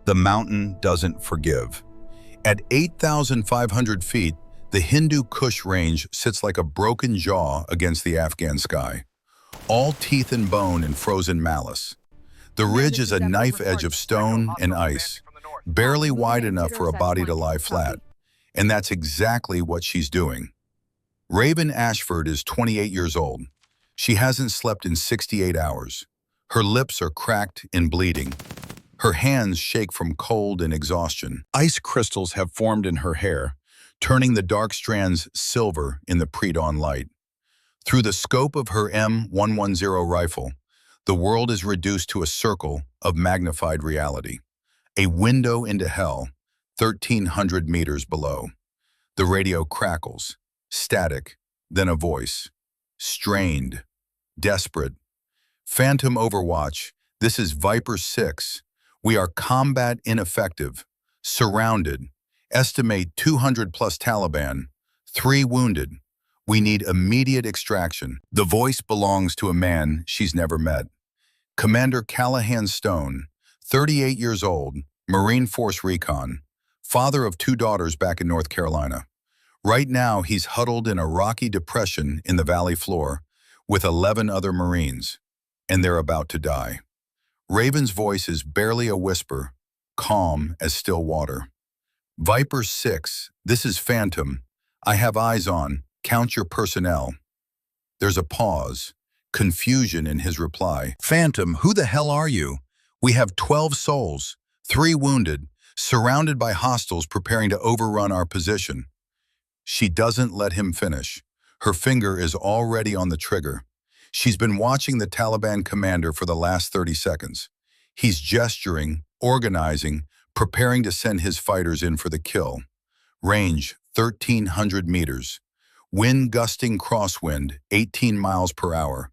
The mountain doesn't forgive. At 8,500 feet, the Hindu Kush Range sits like a broken jaw against the Afghan sky, all teeth and bone and frozen malice. The ridge is a knife edge of stone and ice, barely wide enough for a body to lie flat. And that's exactly what she's doing. Raven Ashford is 28 years old. She hasn't slept in 68 hours. Her lips are cracked and bleeding. Her hands shake from cold and exhaustion. Ice crystals have formed in her hair, turning the dark strands silver in the pre-dawn light. Through the scope of her M110 rifle, the world is reduced to a circle of magnified reality, a window into hell, 1,300 meters below. The radio crackles, static, then a voice, strained, desperate. Phantom Overwatch, this is Viper 6. We are combat ineffective, surrounded. Estimate 200 plus Taliban, 3 wounded. We need immediate extraction. The voice belongs to a man she's never met. Commander Callahan Stone, 38 years old, Marine Force Recon, father of 2 daughters back in North Carolina. Right now, he's huddled in a rocky depression in the valley floor with 11 other Marines, and they're about to die. Raven's voice is barely a whisper, calm as still water. Viper 6, this is Phantom. I have eyes on. Count your personnel. There's a pause, confusion in his reply. Phantom, who the hell are you? We have 12 souls, 3 wounded, surrounded by hostiles preparing to overrun our position. She doesn't let him finish. Her finger is already on the trigger. She's been watching the Taliban commander for the last 30 seconds. He's gesturing, organizing, preparing to send his fighters in for the kill. Range, 1,300 meters. Wind gusting crosswind, 18 miles per hour.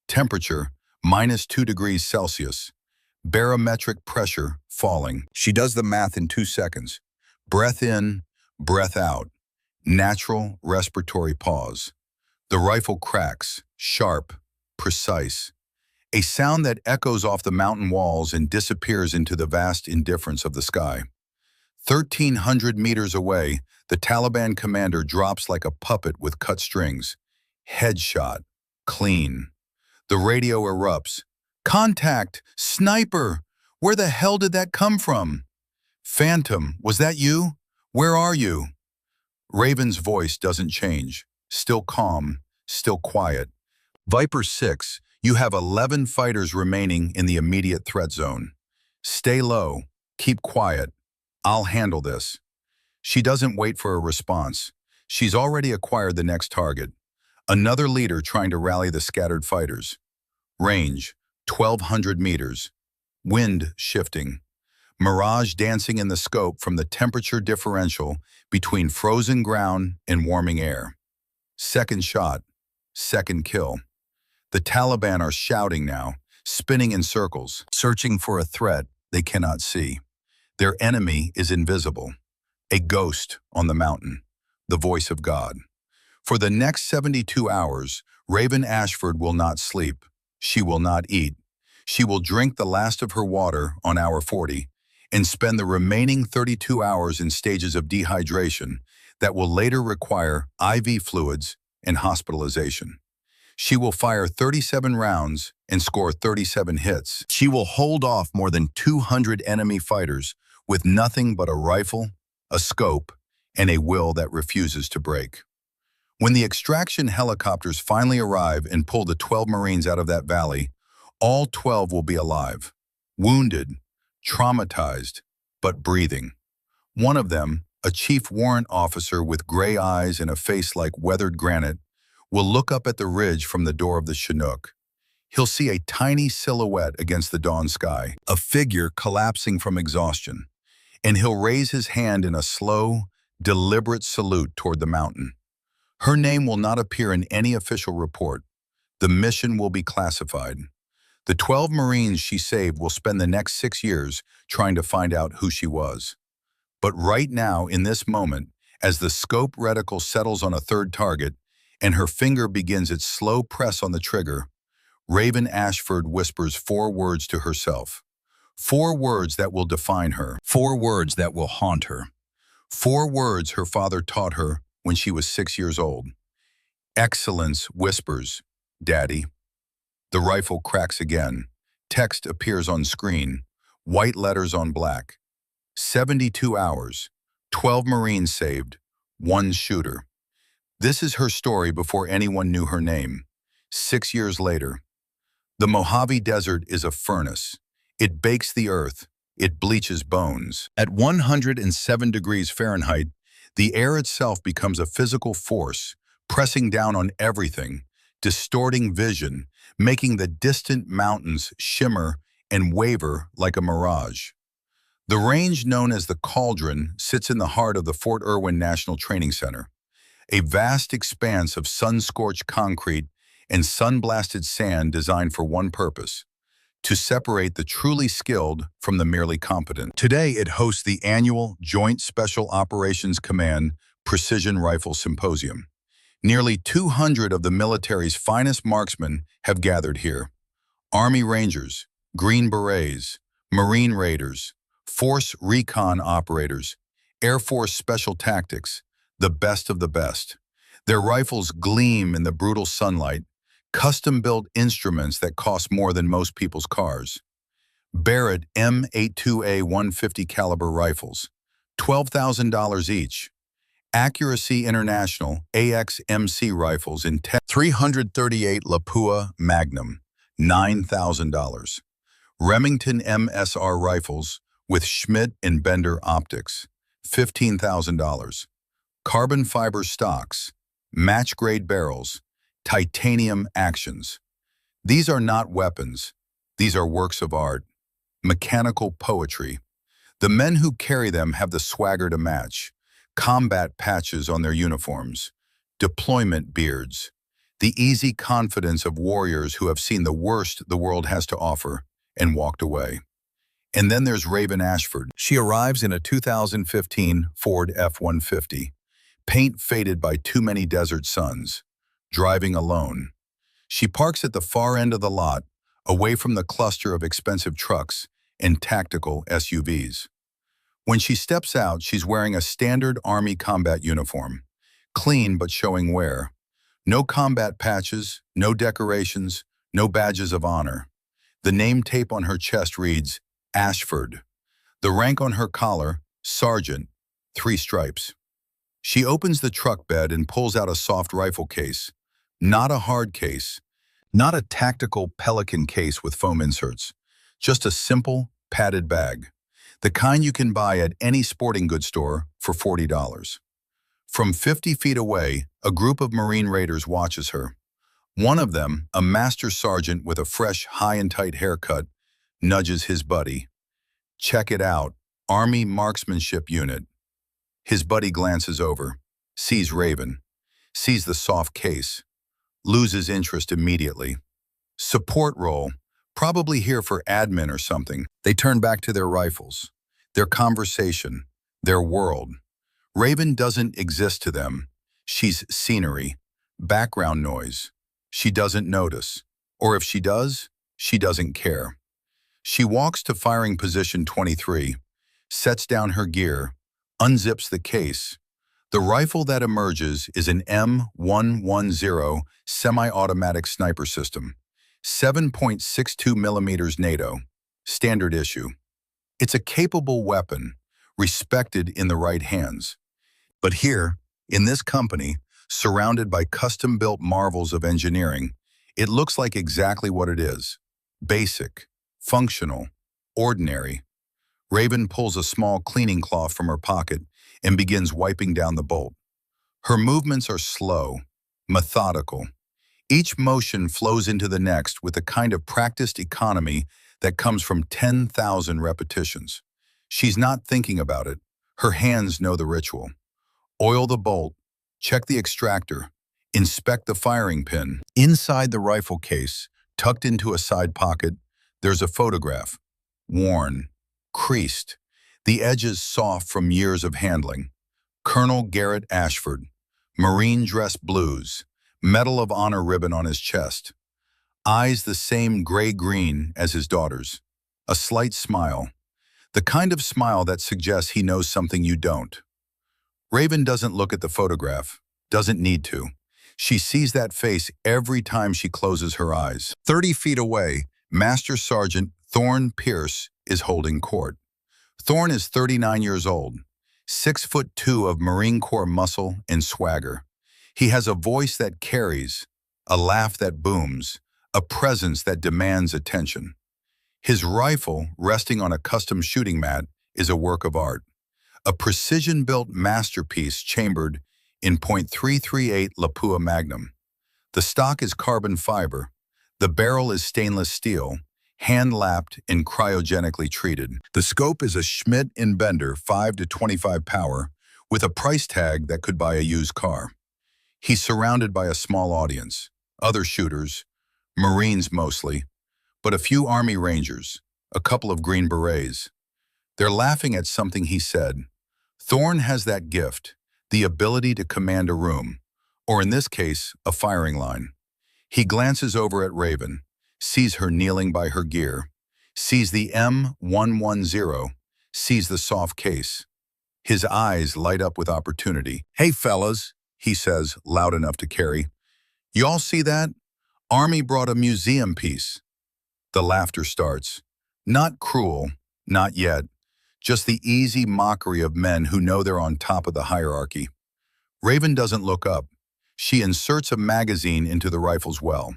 Temperature, -2 degrees Celsius. Barometric pressure, falling. She does the math in 2 seconds. Breath in, breath out. Natural respiratory pause. The rifle cracks, sharp, precise. A sound that echoes off the mountain walls and disappears into the vast indifference of the sky. 1,300 meters away, the Taliban commander drops like a puppet with cut strings. Headshot, clean. The radio erupts. Contact! Sniper! Where the hell did that come from? Phantom, was that you? Where are you? Raven's voice doesn't change. Still calm, still quiet. Viper 6, you have 11 fighters remaining in the immediate threat zone. Stay low, keep quiet. I'll handle this. She doesn't wait for a response. She's already acquired the next target. Another leader trying to rally the scattered fighters. Range, 1,200 meters. Wind shifting. Mirage dancing in the scope from the temperature differential between frozen ground and warming air. Second shot, second kill. The Taliban are shouting now, spinning in circles, searching for a threat they cannot see. Their enemy is invisible, a ghost on the mountain, the voice of God. For the next 72 hours, Raven Ashford will not sleep. She will not eat. She will drink the last of her water on hour 40 and spend the remaining 32 hours in stages of dehydration that will later require IV fluids and hospitalization. She will fire 37 rounds and score 37 hits. She will hold off more than 200 enemy fighters with nothing but a rifle, a scope, and a will that refuses to break. When the extraction helicopters finally arrive and pull the 12 Marines out of that valley, all 12 will be alive, wounded, traumatized, but breathing. One of them, a chief warrant officer with gray eyes and a face like weathered granite, will look up at the ridge from the door of the Chinook. He'll see a tiny silhouette against the dawn sky, a figure collapsing from exhaustion, and he'll raise his hand in a slow, deliberate salute toward the mountain. Her name will not appear in any official report. The mission will be classified. The 12 Marines she saved will spend the next 6 years trying to find out who she was. But right now, in this moment, as the scope reticle settles on a third target and her finger begins its slow press on the trigger, Raven Ashford whispers 4 words to herself. 4 words that will define her. 4 words that will haunt her. 4 words her father taught her when she was 6 years old. Excellence whispers, "Daddy." The rifle cracks again. Text appears on screen. White letters on black. 72 hours. 12 Marines saved. 1 shooter. This is her story before anyone knew her name. 6 years later. The Mojave Desert is a furnace. It bakes the earth. It bleaches bones. At 107 degrees Fahrenheit, the air itself becomes a physical force, pressing down on everything, distorting vision, making the distant mountains shimmer and waver like a mirage. The range known as the Cauldron sits in the heart of the Fort Irwin National Training Center, a vast expanse of sun-scorched concrete and sun-blasted sand designed for one purpose: to separate the truly skilled from the merely competent. Today, it hosts the annual Joint Special Operations Command Precision Rifle Symposium. Nearly 200 of the military's finest marksmen have gathered here. Army Rangers, Green Berets, Marine Raiders, Force Recon Operators, Air Force Special Tactics, the best of the best. Their rifles gleam in the brutal sunlight, custom-built instruments that cost more than most people's cars. Barrett M82A 150 caliber rifles, $12,000 each. Accuracy International AXMC rifles in 338 Lapua Magnum, $9,000. Remington MSR rifles with Schmidt and Bender optics, $15,000. Carbon fiber stocks, match-grade barrels, titanium actions. These are not weapons. These are works of art, mechanical poetry. The men who carry them have the swagger to match. Combat patches on their uniforms, deployment beards, the easy confidence of warriors who have seen the worst the world has to offer and walked away. And then there's Raven Ashford. She arrives in a 2015 Ford F-150, paint faded by too many desert suns, driving alone. She parks at the far end of the lot, away from the cluster of expensive trucks and tactical SUVs. When she steps out, she's wearing a standard Army combat uniform, clean but showing wear. No combat patches, no decorations, no badges of honor. The name tape on her chest reads, Ashford. The rank on her collar, Sergeant, 3 stripes. She opens the truck bed and pulls out a soft rifle case. Not a hard case, not a tactical Pelican case with foam inserts, just a simple, padded bag. The kind you can buy at any sporting goods store for $40. From 50 feet away, a group of Marine Raiders watches her. One of them, a master sergeant with a fresh, high and tight haircut, nudges his buddy. "Check it out, Army Marksmanship Unit." His buddy glances over, sees Raven, sees the soft case, loses interest immediately. Support role, probably here for admin or something. They turn back to their rifles, their conversation, their world. Raven doesn't exist to them. She's scenery, background noise. She doesn't notice, or if she does, she doesn't care. She walks to firing position 23, sets down her gear, unzips the case. The rifle that emerges is an M110 semi-automatic sniper system, 7.62 millimeters NATO, standard issue. It's a capable weapon, respected in the right hands. But here, in this company, surrounded by custom-built marvels of engineering, it looks like exactly what it is: basic, functional, ordinary. Raven pulls a small cleaning cloth from her pocket and begins wiping down the bolt. Her movements are slow, methodical. Each motion flows into the next with a kind of practiced economy that comes from 10,000 repetitions. She's not thinking about it. Her hands know the ritual. Oil the bolt, check the extractor, inspect the firing pin. Inside the rifle case, tucked into a side pocket, there's a photograph. Worn, creased, the edges soft from years of handling. Colonel Garrett Ashford, Marine dress blues, Medal of Honor ribbon on his chest. Eyes the same gray-green as his daughter's. A slight smile. The kind of smile that suggests he knows something you don't. Raven doesn't look at the photograph, doesn't need to. She sees that face every time she closes her eyes. 30 feet away, Master Sergeant Thorne Pierce is holding court. Thorne is 39 years old, 6'2" of Marine Corps muscle and swagger. He has a voice that carries, a laugh that booms, a presence that demands attention. His rifle, resting on a custom shooting mat, is a work of art. A precision-built masterpiece chambered in .338 Lapua Magnum. The stock is carbon fiber. The barrel is stainless steel, hand-lapped and cryogenically treated. The scope is a Schmidt Bender 5 to 25 power with a price tag that could buy a used car. He's surrounded by a small audience, other shooters, Marines mostly, but a few Army Rangers, a couple of Green Berets. They're laughing at something he said. Thorne has that gift, the ability to command a room, or in this case, a firing line. He glances over at Raven, sees her kneeling by her gear, sees the M110, sees the soft case. His eyes light up with opportunity. "Hey fellas," he says, loud enough to carry. "Y'all see that? Army brought a museum piece." The laughter starts. Not cruel, not yet. Just the easy mockery of men who know they're on top of the hierarchy. Raven doesn't look up. She inserts a magazine into the rifle's well.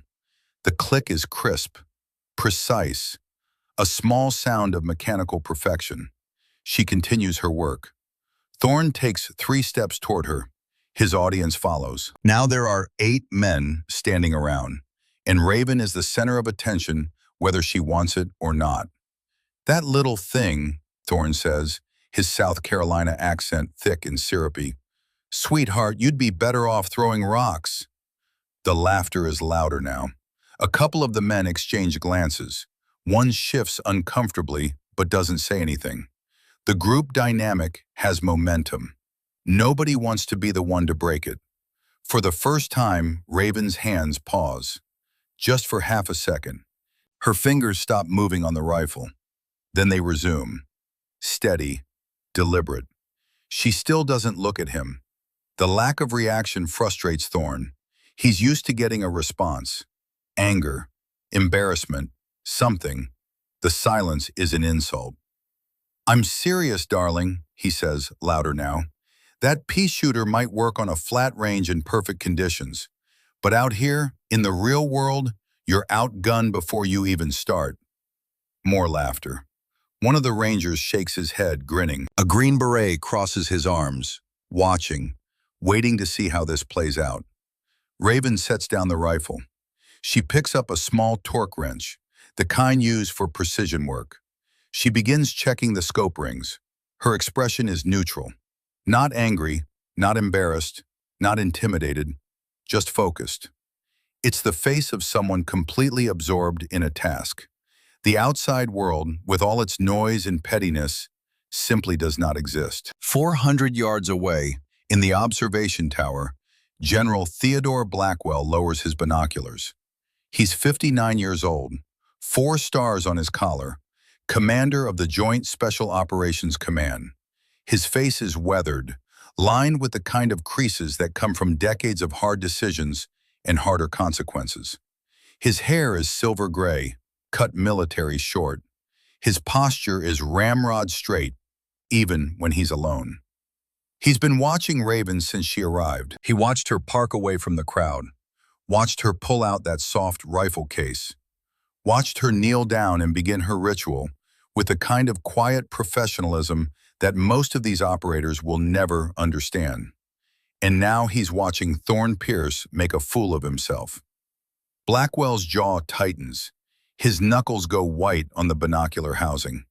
The click is crisp, precise, a small sound of mechanical perfection. She continues her work. Thorne takes 3 steps toward her. His audience follows. Now there are 8 men standing around, and Raven is the center of attention whether she wants it or not. "That little thing," Thorne says, his South Carolina accent thick and syrupy. "Sweetheart, you'd be better off throwing rocks." The laughter is louder now. A couple of the men exchange glances. One shifts uncomfortably but doesn't say anything. The group dynamic has momentum. Nobody wants to be the one to break it. For the first time, Raven's hands pause. Just for half a second. Her fingers stop moving on the rifle. Then they resume. Steady, deliberate. She still doesn't look at him. The lack of reaction frustrates Thorne. He's used to getting a response. Anger, embarrassment, something. The silence is an insult. "I'm serious, darling," he says, louder now. "That pea shooter might work on a flat range in perfect conditions. But out here, in the real world, you're outgunned before you even start." More laughter. One of the Rangers shakes his head, grinning. A Green Beret crosses his arms, watching, waiting to see how this plays out. Raven sets down the rifle. She picks up a small torque wrench, the kind used for precision work. She begins checking the scope rings. Her expression is neutral. Not angry, not embarrassed, not intimidated, just focused. It's the face of someone completely absorbed in a task. The outside world, with all its noise and pettiness, simply does not exist. 400 yards away, in the observation tower, General Theodore Blackwell lowers his binoculars. He's 59 years old, 4 stars on his collar, commander of the Joint Special Operations Command. His face is weathered, lined with the kind of creases that come from decades of hard decisions and harder consequences. His hair is silver gray, cut military short. His posture is ramrod straight, even when he's alone. He's been watching Raven since she arrived. He watched her park away from the crowd, watched her pull out that soft rifle case, watched her kneel down and begin her ritual with the kind of quiet professionalism that most of these operators will never understand. And now he's watching Thorne Pierce make a fool of himself. Blackwell's jaw tightens. His knuckles go white on the binocular housing.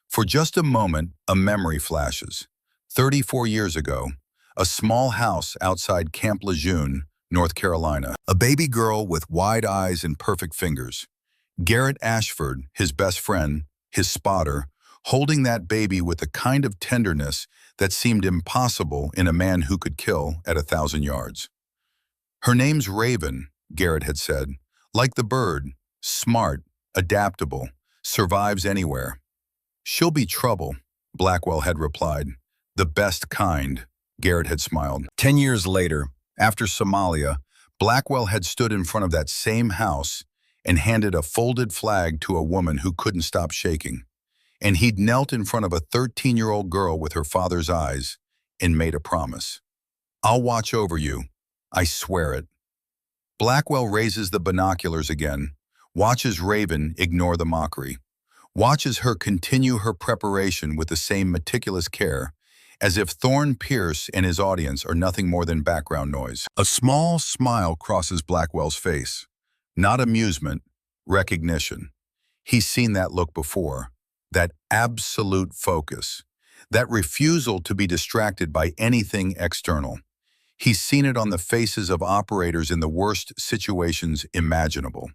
For just a moment, a memory flashes. 34 years ago, a small house outside Camp Lejeune, North Carolina. A baby girl with wide eyes and perfect fingers. Garrett Ashford, his best friend, his spotter, holding that baby with a kind of tenderness that seemed impossible in a man who could kill at 1,000 yards. "Her name's Raven," Garrett had said. "Like the bird, smart, adaptable, Survives anywhere. She'll be trouble, Blackwell had replied. The best kind, Garrett had smiled. 10 years later, after Somalia, Blackwell had stood in front of that same house and handed a folded flag to a woman who couldn't stop shaking. And he'd knelt in front of a 13-year-old girl with her father's eyes and made a promise. I'll watch over you. I swear it. Blackwell raises the binoculars again, watches Raven ignore the mockery, watches her continue her preparation with the same meticulous care, as if Thorne Pierce and his audience are nothing more than background noise. A small smile crosses Blackwell's face. Not amusement, recognition. He's seen that look before. That absolute focus. That refusal to be distracted by anything external. He's seen it on the faces of operators in the worst situations imaginable.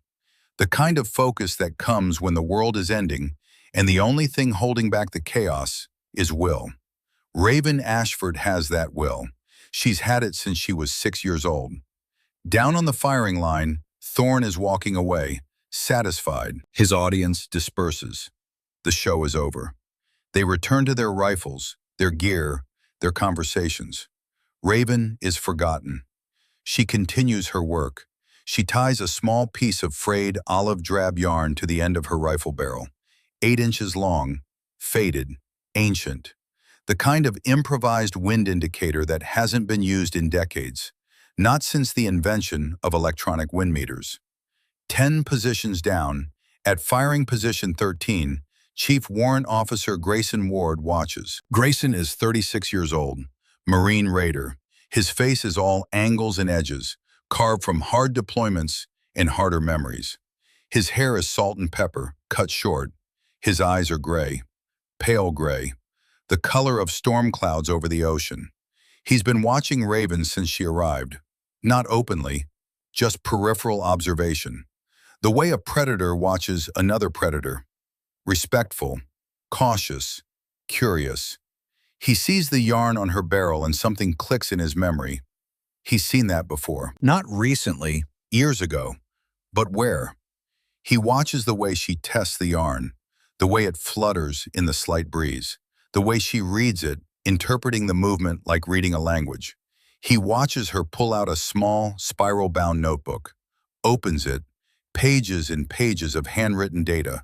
The kind of focus that comes when the world is ending and the only thing holding back the chaos is will. Raven Ashford has that will. She's had it since she was 6 years old. Down on the firing line, Thorne is walking away, satisfied. His audience disperses. The show is over. They return to their rifles, their gear, their conversations. Raven is forgotten. She continues her work. She ties a small piece of frayed olive drab yarn to the end of her rifle barrel, 8 inches long, faded, ancient. The kind of improvised wind indicator that hasn't been used in decades, not since the invention of electronic wind meters. 10 positions down, at firing position 13, Chief Warrant Officer Grayson Ward watches. Grayson is 36 years old, Marine Raider. His face is all angles and edges, carved from hard deployments and harder memories. His hair is salt and pepper, cut short. His eyes are gray, pale gray, the color of storm clouds over the ocean. He's been watching Raven since she arrived. Not openly, just peripheral observation. The way a predator watches another predator. Respectful, cautious, curious. He sees the yarn on her barrel and something clicks in his memory. He's seen that before. Not recently, years ago. But where? He watches the way she tests the yarn, the way it flutters in the slight breeze, the way she reads it, interpreting the movement like reading a language. He watches her pull out a small, spiral-bound notebook, opens it, pages and pages of handwritten data,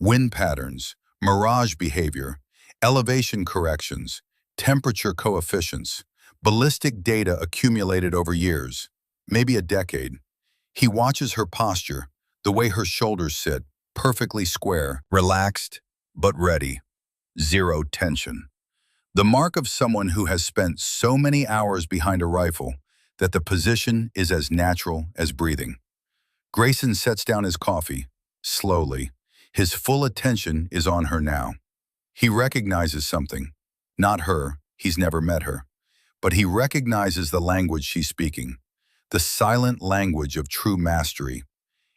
wind patterns, mirage behavior, elevation corrections, temperature coefficients, ballistic data accumulated over years, maybe a decade. He watches her posture, the way her shoulders sit, perfectly square, relaxed, but ready. Zero tension. The mark of someone who has spent so many hours behind a rifle that the position is as natural as breathing. Grayson sets down his coffee, slowly. His full attention is on her now. He recognizes something. Not her, he's never met her. But he recognizes the language she's speaking. The silent language of true mastery.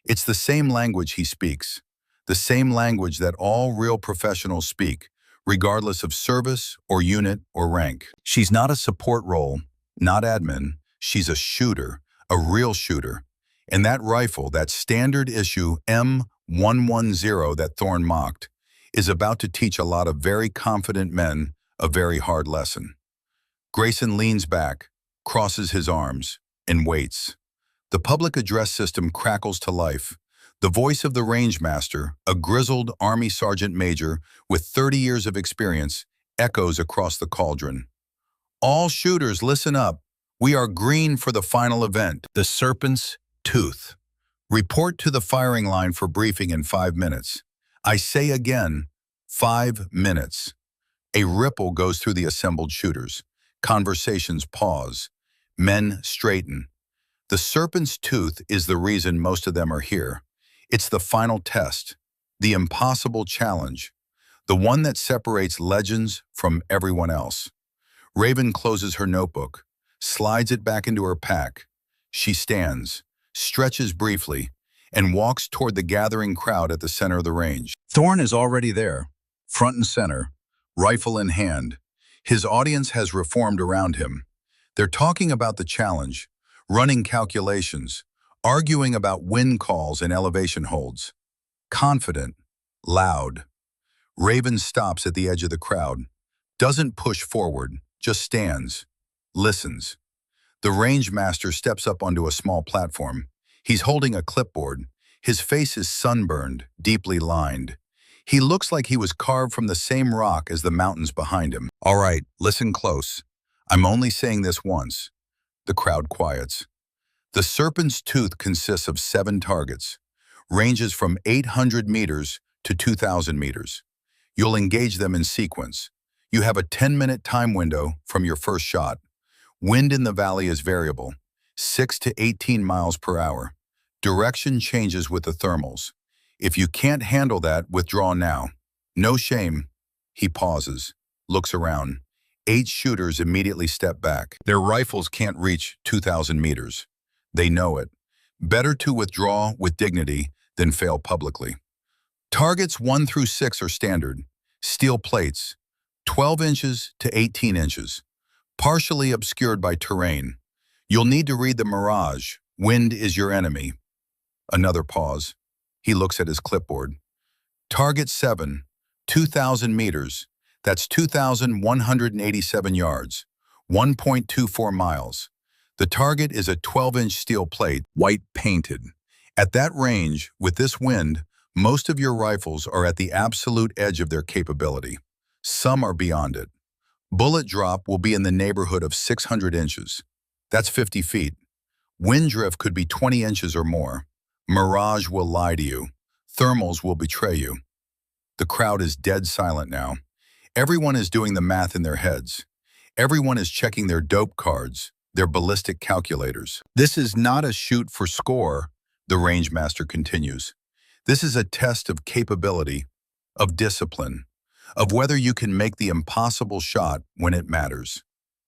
It's the same language he speaks. The same language that all real professionals speak, regardless of service or unit or rank. She's not a support role, not admin. She's a shooter, a real shooter. And that rifle, that standard issue M110 that Thorne mocked, is about to teach a lot of very confident men a very hard lesson. Grayson leans back, crosses his arms, and waits. The public address system crackles to life. The voice of the Rangemaster, a grizzled Army Sergeant Major with 30 years of experience, echoes across the cauldron. All shooters, listen up. We are green for the final event, the Serpent's Tooth. Report to the firing line for briefing in 5 minutes. I say again, 5 minutes. A ripple goes through the assembled shooters. Conversations pause. Men straighten. The Serpent's Tooth is the reason most of them are here. It's the final test, the impossible challenge, the one that separates legends from everyone else. Raven closes her notebook, slides it back into her pack. She stands, stretches briefly, and walks toward the gathering crowd at the center of the range. Thorne is already there, front and center, rifle in hand. His audience has reformed around him. They're talking about the challenge, running calculations, arguing about wind calls and elevation holds. Confident, Loud. Raven stops at the edge of the crowd, doesn't push forward, just stands, listens. The range master steps up onto a small platform. He's holding a clipboard. His face is sunburned, deeply lined. He looks like he was carved from the same rock as the mountains behind him. All right, listen close. I'm only saying this once. The crowd quiets. The serpent's tooth consists of 7 targets, ranges from 800 meters to 2,000 meters. You'll engage them in sequence. You have a 10-minute time window from your first shot. Wind in the valley is variable, 6 to 18 miles per hour. Direction changes with the thermals. If you can't handle that, withdraw now. No shame. He pauses, looks around. 8 shooters immediately step back. Their rifles can't reach 2,000 meters. They know it. Better to withdraw with dignity than fail publicly. Targets 1 through 6 are standard. Steel plates, 12 inches to 18 inches. Partially obscured by terrain. You'll need to read the mirage. Wind is your enemy. Another pause. He looks at his clipboard. Target 7, 2,000 meters. That's 2,187 yards, 1.24 miles. The target is a 12-inch steel plate, white painted. At that range, with this wind, most of your rifles are at the absolute edge of their capability. Some are beyond it. Bullet drop will be in the neighborhood of 600 inches. That's 50 feet. Wind drift could be 20 inches or more. Mirage will lie to you. Thermals will betray you. The crowd is dead silent now. Everyone is doing the math in their heads. Everyone is checking their dope cards, their ballistic calculators. This is not a shoot for score, the range master continues. This is a test of capability, of discipline, of whether you can make the impossible shot when it matters.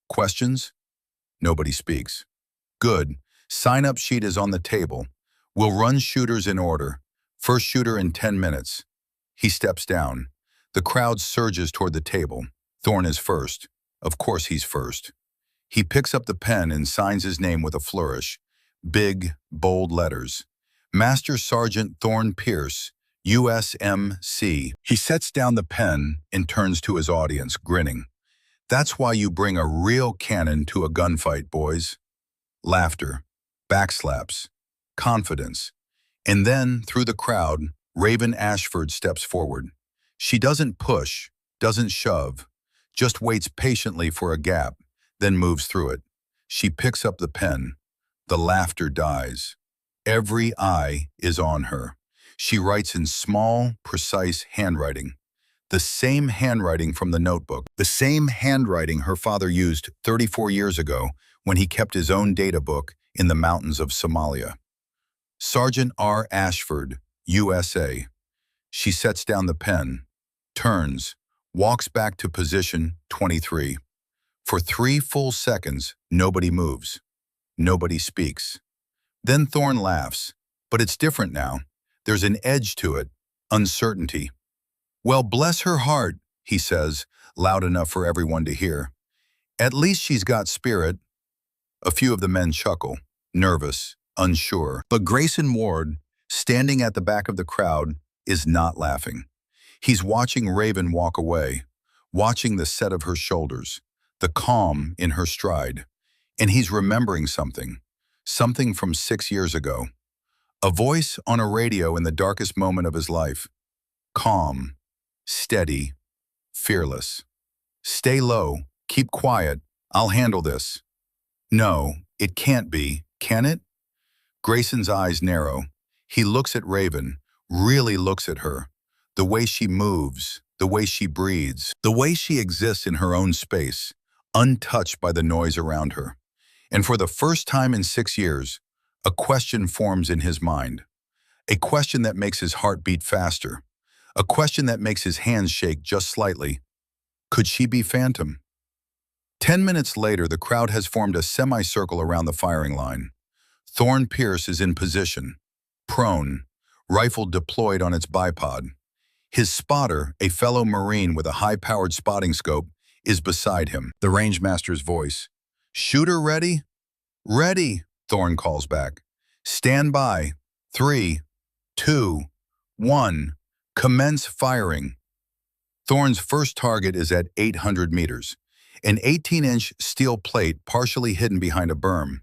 Questions? Nobody speaks. Good. Sign-up sheet is on the table. We'll run shooters in order. First shooter in 10 minutes. He steps down. The crowd surges toward the table. Thorn is first. Of course he's first. He picks up the pen and signs his name with a flourish. Big, bold letters. Master Sergeant Thorn Pierce, USMC. He sets down the pen and turns to his audience, grinning. That's why you bring a real cannon to a gunfight, boys. Laughter, backslaps, confidence. And then, through the crowd, Raven Ashford steps forward. She doesn't push, doesn't shove, just waits patiently for a gap, then moves through it. She picks up the pen. The laughter dies. Every eye is on her. She writes in small, precise handwriting. The same handwriting from the notebook, the same handwriting her father used 34 years ago when he kept his own data book in the mountains of Somalia. Sergeant R. Ashford, USA. She sets down the pen, turns, walks back to position 23. For 3 full seconds, nobody moves. Nobody speaks. Then Thorn laughs, but it's different now. There's an edge to it, uncertainty. Well, bless her heart, he says, loud enough for everyone to hear. At least she's got spirit. A few of the men chuckle, nervous, unsure. But Grayson Ward, standing at the back of the crowd, is not laughing. He's watching Raven walk away, watching the set of her shoulders, the calm in her stride. And he's remembering something from 6 years ago. A voice on a radio in the darkest moment of his life. Calm, steady, fearless. Stay low, keep quiet, I'll handle this. No, it can't be, can it? Grayson's eyes narrow. He looks at Raven, really looks at her. The way she moves, the way she breathes, the way she exists in her own space, untouched by the noise around her. And for the first time in 6 years, a question forms in his mind. A question that makes his heart beat faster. A question that makes his hands shake just slightly. Could she be Phantom? 10 minutes later, the crowd has formed a semicircle around the firing line. Thorn Pierce is in position, prone, rifle deployed on its bipod. His spotter, a fellow Marine with a high-powered spotting scope, is beside him. The rangemaster's voice. Shooter ready? Ready, Thorn calls back. Stand by. 3, 2, 1. Commence firing. Thorne's first target is at 800 meters, an 18-inch steel plate partially hidden behind a berm.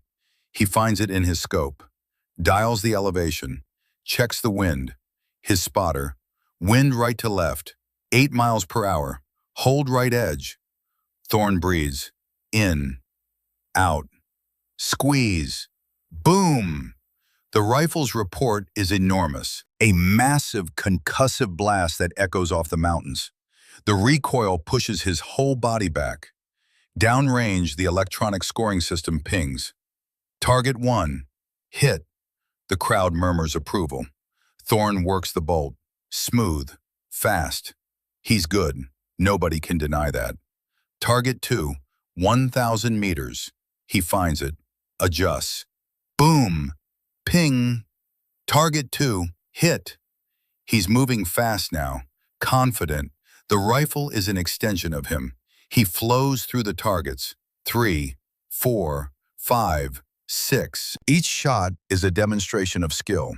He finds it in his scope, dials the elevation, checks the wind. His spotter, wind right to left, 8 miles per hour, hold right edge. Thorne breathes, in, out, squeeze, boom. The rifle's report is enormous, a massive concussive blast that echoes off the mountains. The recoil pushes his whole body back. Downrange, the electronic scoring system pings. Target 1, hit. The crowd murmurs approval. Thorne works the bolt, smooth, fast. He's good, nobody can deny that. Target 2, 1,000 meters. He finds it, adjusts. Boom, ping. Target 2, hit. He's moving fast now, confident. The rifle is an extension of him. He flows through the targets. 3, 4, 5, 6. Each shot is a demonstration of skill.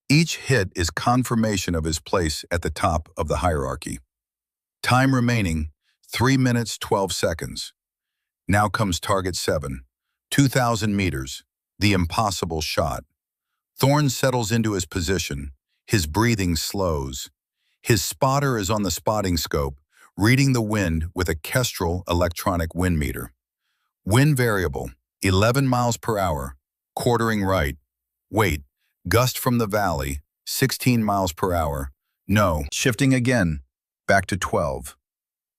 Each hit is confirmation of his place at the top of the hierarchy. Time remaining, 3 minutes, 12 seconds. Now comes target 7, 2,000 meters, the impossible shot. Thorne settles into his position. His breathing slows. His spotter is on the spotting scope, reading the wind with a Kestrel electronic wind meter. Wind variable, 11 miles per hour, quartering right. Wait, gust from the valley, 16 miles per hour. No, shifting again, back to 12.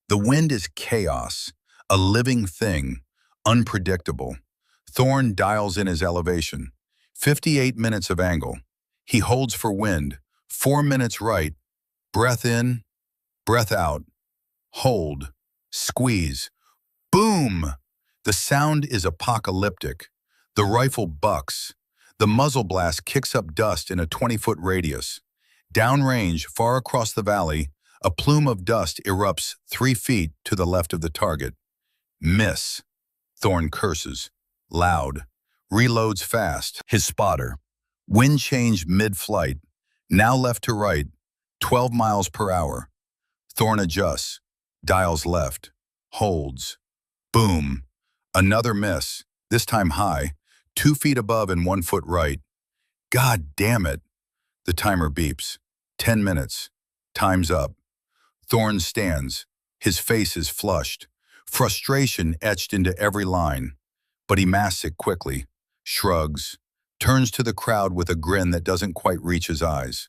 The wind is chaos, a living thing, unpredictable. Thorne dials in his elevation. 58 minutes of angle. He holds for wind, 4 minutes right. Breath in, breath out. Hold, squeeze. Boom! The sound is apocalyptic. The rifle bucks. The muzzle blast kicks up dust in a 20-foot radius. Downrange, far across the valley, a plume of dust erupts 3 feet to the left of the target. Miss. Thorne curses, loud. Reloads fast. His spotter. Wind change mid-flight. Now left to right, 12 miles per hour. Thorne adjusts. Dials left. Holds. Boom. Another miss, this time high, 2 feet above and 1 foot right. God damn it. The timer beeps. 10 minutes. Time's up. Thorne stands. His face is flushed. Frustration etched into every line. But he masks it quickly, shrugs, turns to the crowd with a grin that doesn't quite reach his eyes.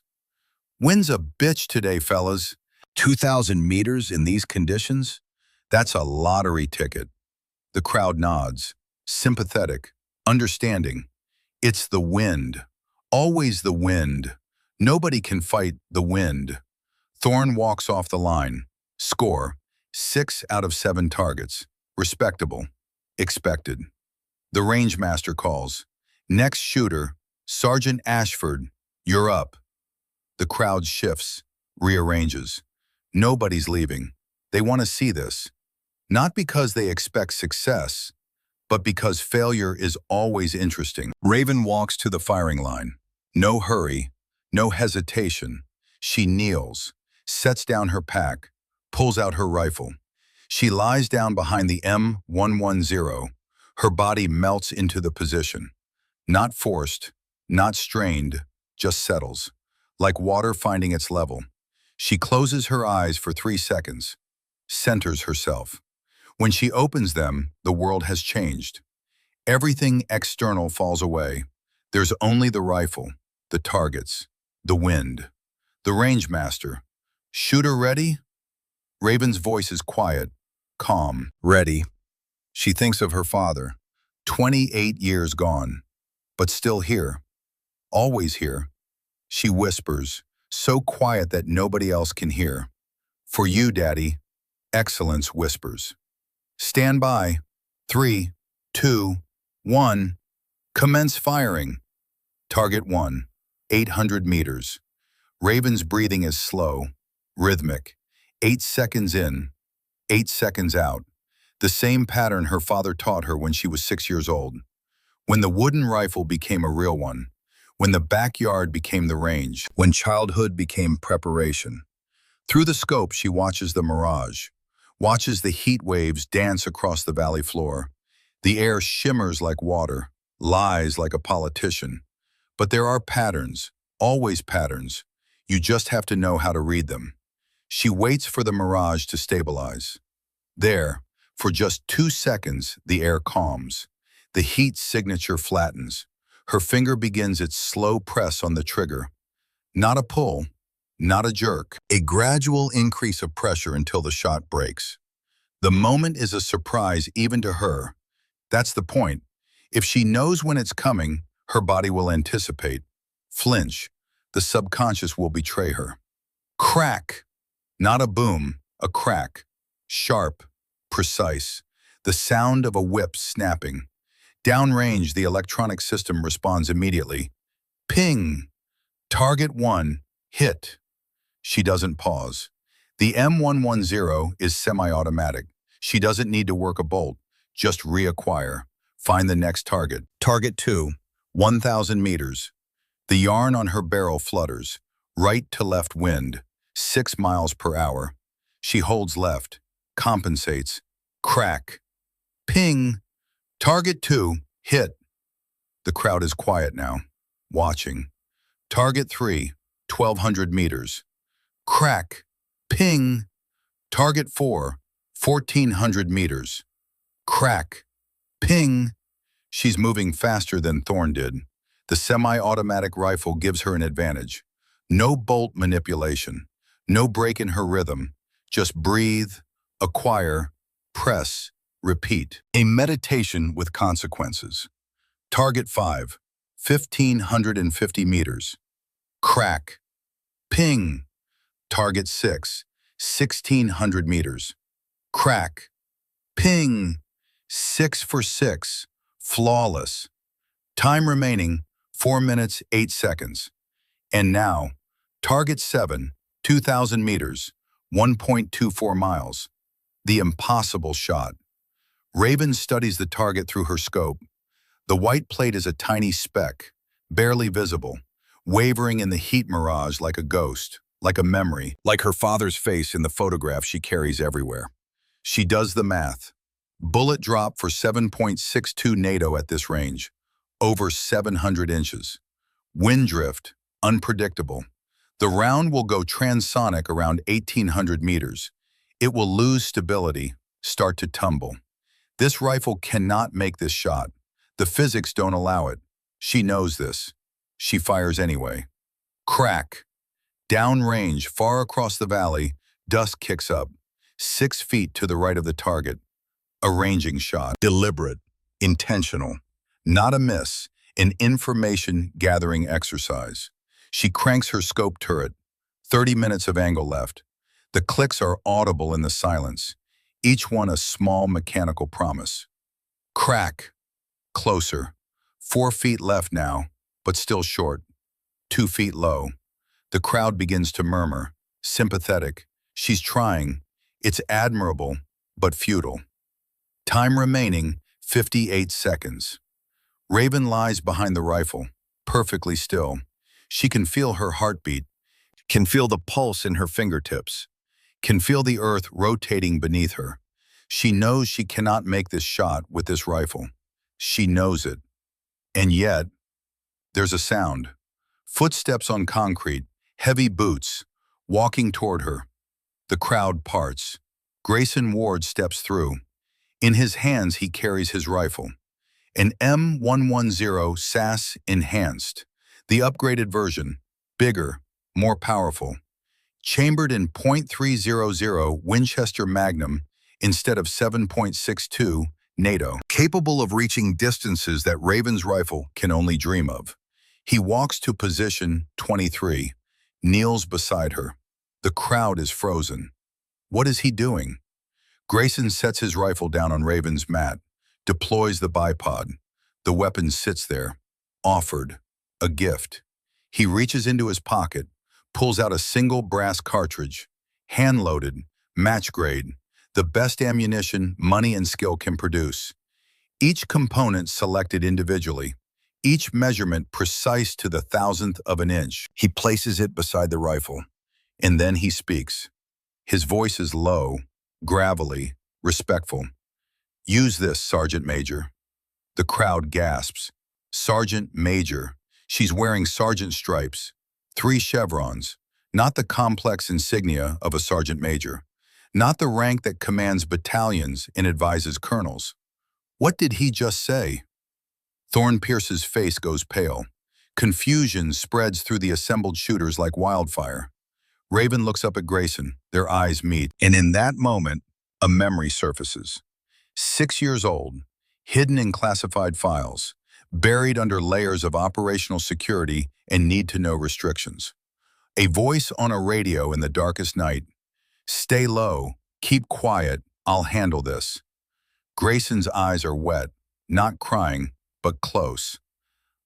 Wind's a bitch today, fellas. 2,000 meters in these conditions? That's a lottery ticket. The crowd nods, sympathetic, understanding. It's the wind. Always the wind. Nobody can fight the wind. Thorne walks off the line. Score, 6 out of 7 targets. Respectable. Expected. The rangemaster calls. Next shooter, Sergeant Ashford, you're up. The crowd shifts, rearranges. Nobody's leaving. They want to see this. Not because they expect success, but because failure is always interesting. Raven walks to the firing line. No hurry, no hesitation. She kneels, sets down her pack, pulls out her rifle. She lies down behind the M110. Her body melts into the position. Not forced, not strained, just settles, like water finding its level. She closes her eyes for 3 seconds, centers herself. When she opens them, the world has changed. Everything external falls away. There's only the rifle, the targets, the wind. The rangemaster. Shooter ready? Raven's voice is quiet, calm. Ready. She thinks of her father, 28 years gone, but still here, always here. She whispers, so quiet that nobody else can hear. For you, Daddy. Excellence whispers. Stand by. 3, 2, 1. Commence firing. Target 1, 800 meters. Raven's breathing is slow, rhythmic. 8 seconds in, 8 seconds out. The same pattern her father taught her when she was 6 years old. When the wooden rifle became a real one. when the backyard became the range, when childhood became preparation. Through the scope, she watches the mirage, watches the heat waves dance across the valley floor. The air shimmers like water, lies like a politician. But there are patterns, always patterns. You just have to know how to read them. She waits for the mirage to stabilize. There, for just 2 seconds, the air calms. The heat signature flattens. Her finger begins its slow press on the trigger. Not a pull, not a jerk. A gradual increase of pressure until the shot breaks. The moment is a surprise even to her. That's the point. If she knows when it's coming, her body will anticipate. Flinch. The subconscious will betray her. Crack. Not a boom, a crack. Sharp, precise. The sound of a whip snapping. Downrange, the electronic system responds immediately. Ping. Target 1. Hit. She doesn't pause. The M110 is semi-automatic. She doesn't need to work a bolt, just reacquire. Find the next target. Target 2. 1,000 meters. The yarn on her barrel flutters. Right to left wind. 6 miles per hour. She holds left. Compensates. Crack. Ping. Target 2. Hit. The crowd is quiet now, watching. Target 3. 1,200 meters. Crack. Ping. Target 4. 1,400 meters. Crack. Ping. She's moving faster than Thorne did. The semi-automatic rifle gives her an advantage. No bolt manipulation. No break in her rhythm. Just breathe, acquire, press, repeat. A meditation with consequences. Target 5. 1,550 meters. Crack. Ping. Target 6. 1,600 meters. Crack. Ping. 6 for 6. Flawless. Time remaining, 4 minutes, 8 seconds. And now, target 7, 2,000 meters, 1.24 miles. The impossible shot. Raven studies the target through her scope. The white plate is a tiny speck, barely visible, wavering in the heat mirage like a ghost, like a memory, like her father's face in the photograph she carries everywhere. She does the math. Bullet drop for 7.62 NATO at this range, over 700 inches. Wind drift, unpredictable. The round will go transonic around 1,800 meters. It will lose stability, start to tumble. This rifle cannot make this shot. The physics don't allow it. She knows this. She fires anyway. Crack. Downrange, far across the valley, dust kicks up, 6 feet to the right of the target. A ranging shot. Deliberate, intentional. Not a miss, an information-gathering exercise. She cranks her scope turret. 30 minutes of angle left. The clicks are audible in the silence, each one a small mechanical promise. Crack. Closer. 4 feet left now, but still short. 2 feet low. The crowd begins to murmur, sympathetic. She's trying. It's admirable, but futile. Time remaining, 58 seconds. Raven lies behind the rifle, perfectly still. She can feel her heartbeat, can feel the pulse in her fingertips, can feel the earth rotating beneath her. She knows she cannot make this shot with this rifle. She knows it. And yet, there's a sound. Footsteps on concrete, heavy boots, walking toward her. The crowd parts. Grayson Ward steps through. In his hands, he carries his rifle. An M110 SAS Enhanced, the upgraded version, bigger, more powerful. Chambered in .300 Winchester Magnum instead of 7.62 NATO, capable of reaching distances that Raven's rifle can only dream of. He walks to position 23, kneels beside her. The crowd is frozen. What is he doing? Grayson sets his rifle down on Raven's mat, deploys the bipod. The weapon sits there, offered, a gift. He reaches into his pocket, pulls out a single brass cartridge, hand-loaded, match-grade, the best ammunition money and skill can produce. Each component selected individually, each measurement precise to the thousandth of an inch. He places it beside the rifle, and then he speaks. His voice is low, gravelly, respectful. "Use this, Sergeant Major." The crowd gasps. Sergeant Major. She's wearing sergeant stripes, 3 chevrons, not the complex insignia of a sergeant major, not the rank that commands battalions and advises colonels. What did he just say? Thorne Pierce's face goes pale. Confusion spreads through the assembled shooters like wildfire. Raven looks up at Grayson. Their eyes meet, and in that moment, a memory surfaces. 6 years old, hidden in classified files, buried under layers of operational security and need-to-know restrictions. A voice on a radio in the darkest night. "Stay low, keep quiet, I'll handle this." Grayson's eyes are wet, not crying, but close.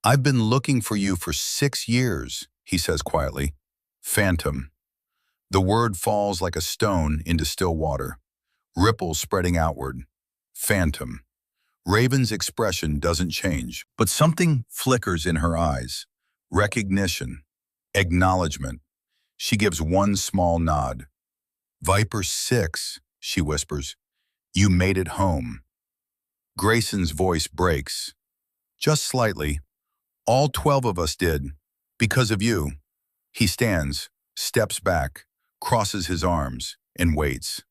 "I've been looking for you for 6 years, he says quietly. "Phantom." The word falls like a stone into still water, ripples spreading outward. Phantom. Raven's expression doesn't change, but something flickers in her eyes. Recognition. Acknowledgement. She gives one small nod. "Viper 6, she whispers. "You made it home." Grayson's voice breaks. "Just slightly. All 12 of us did. Because of you." He stands, steps back, crosses his arms, and waits.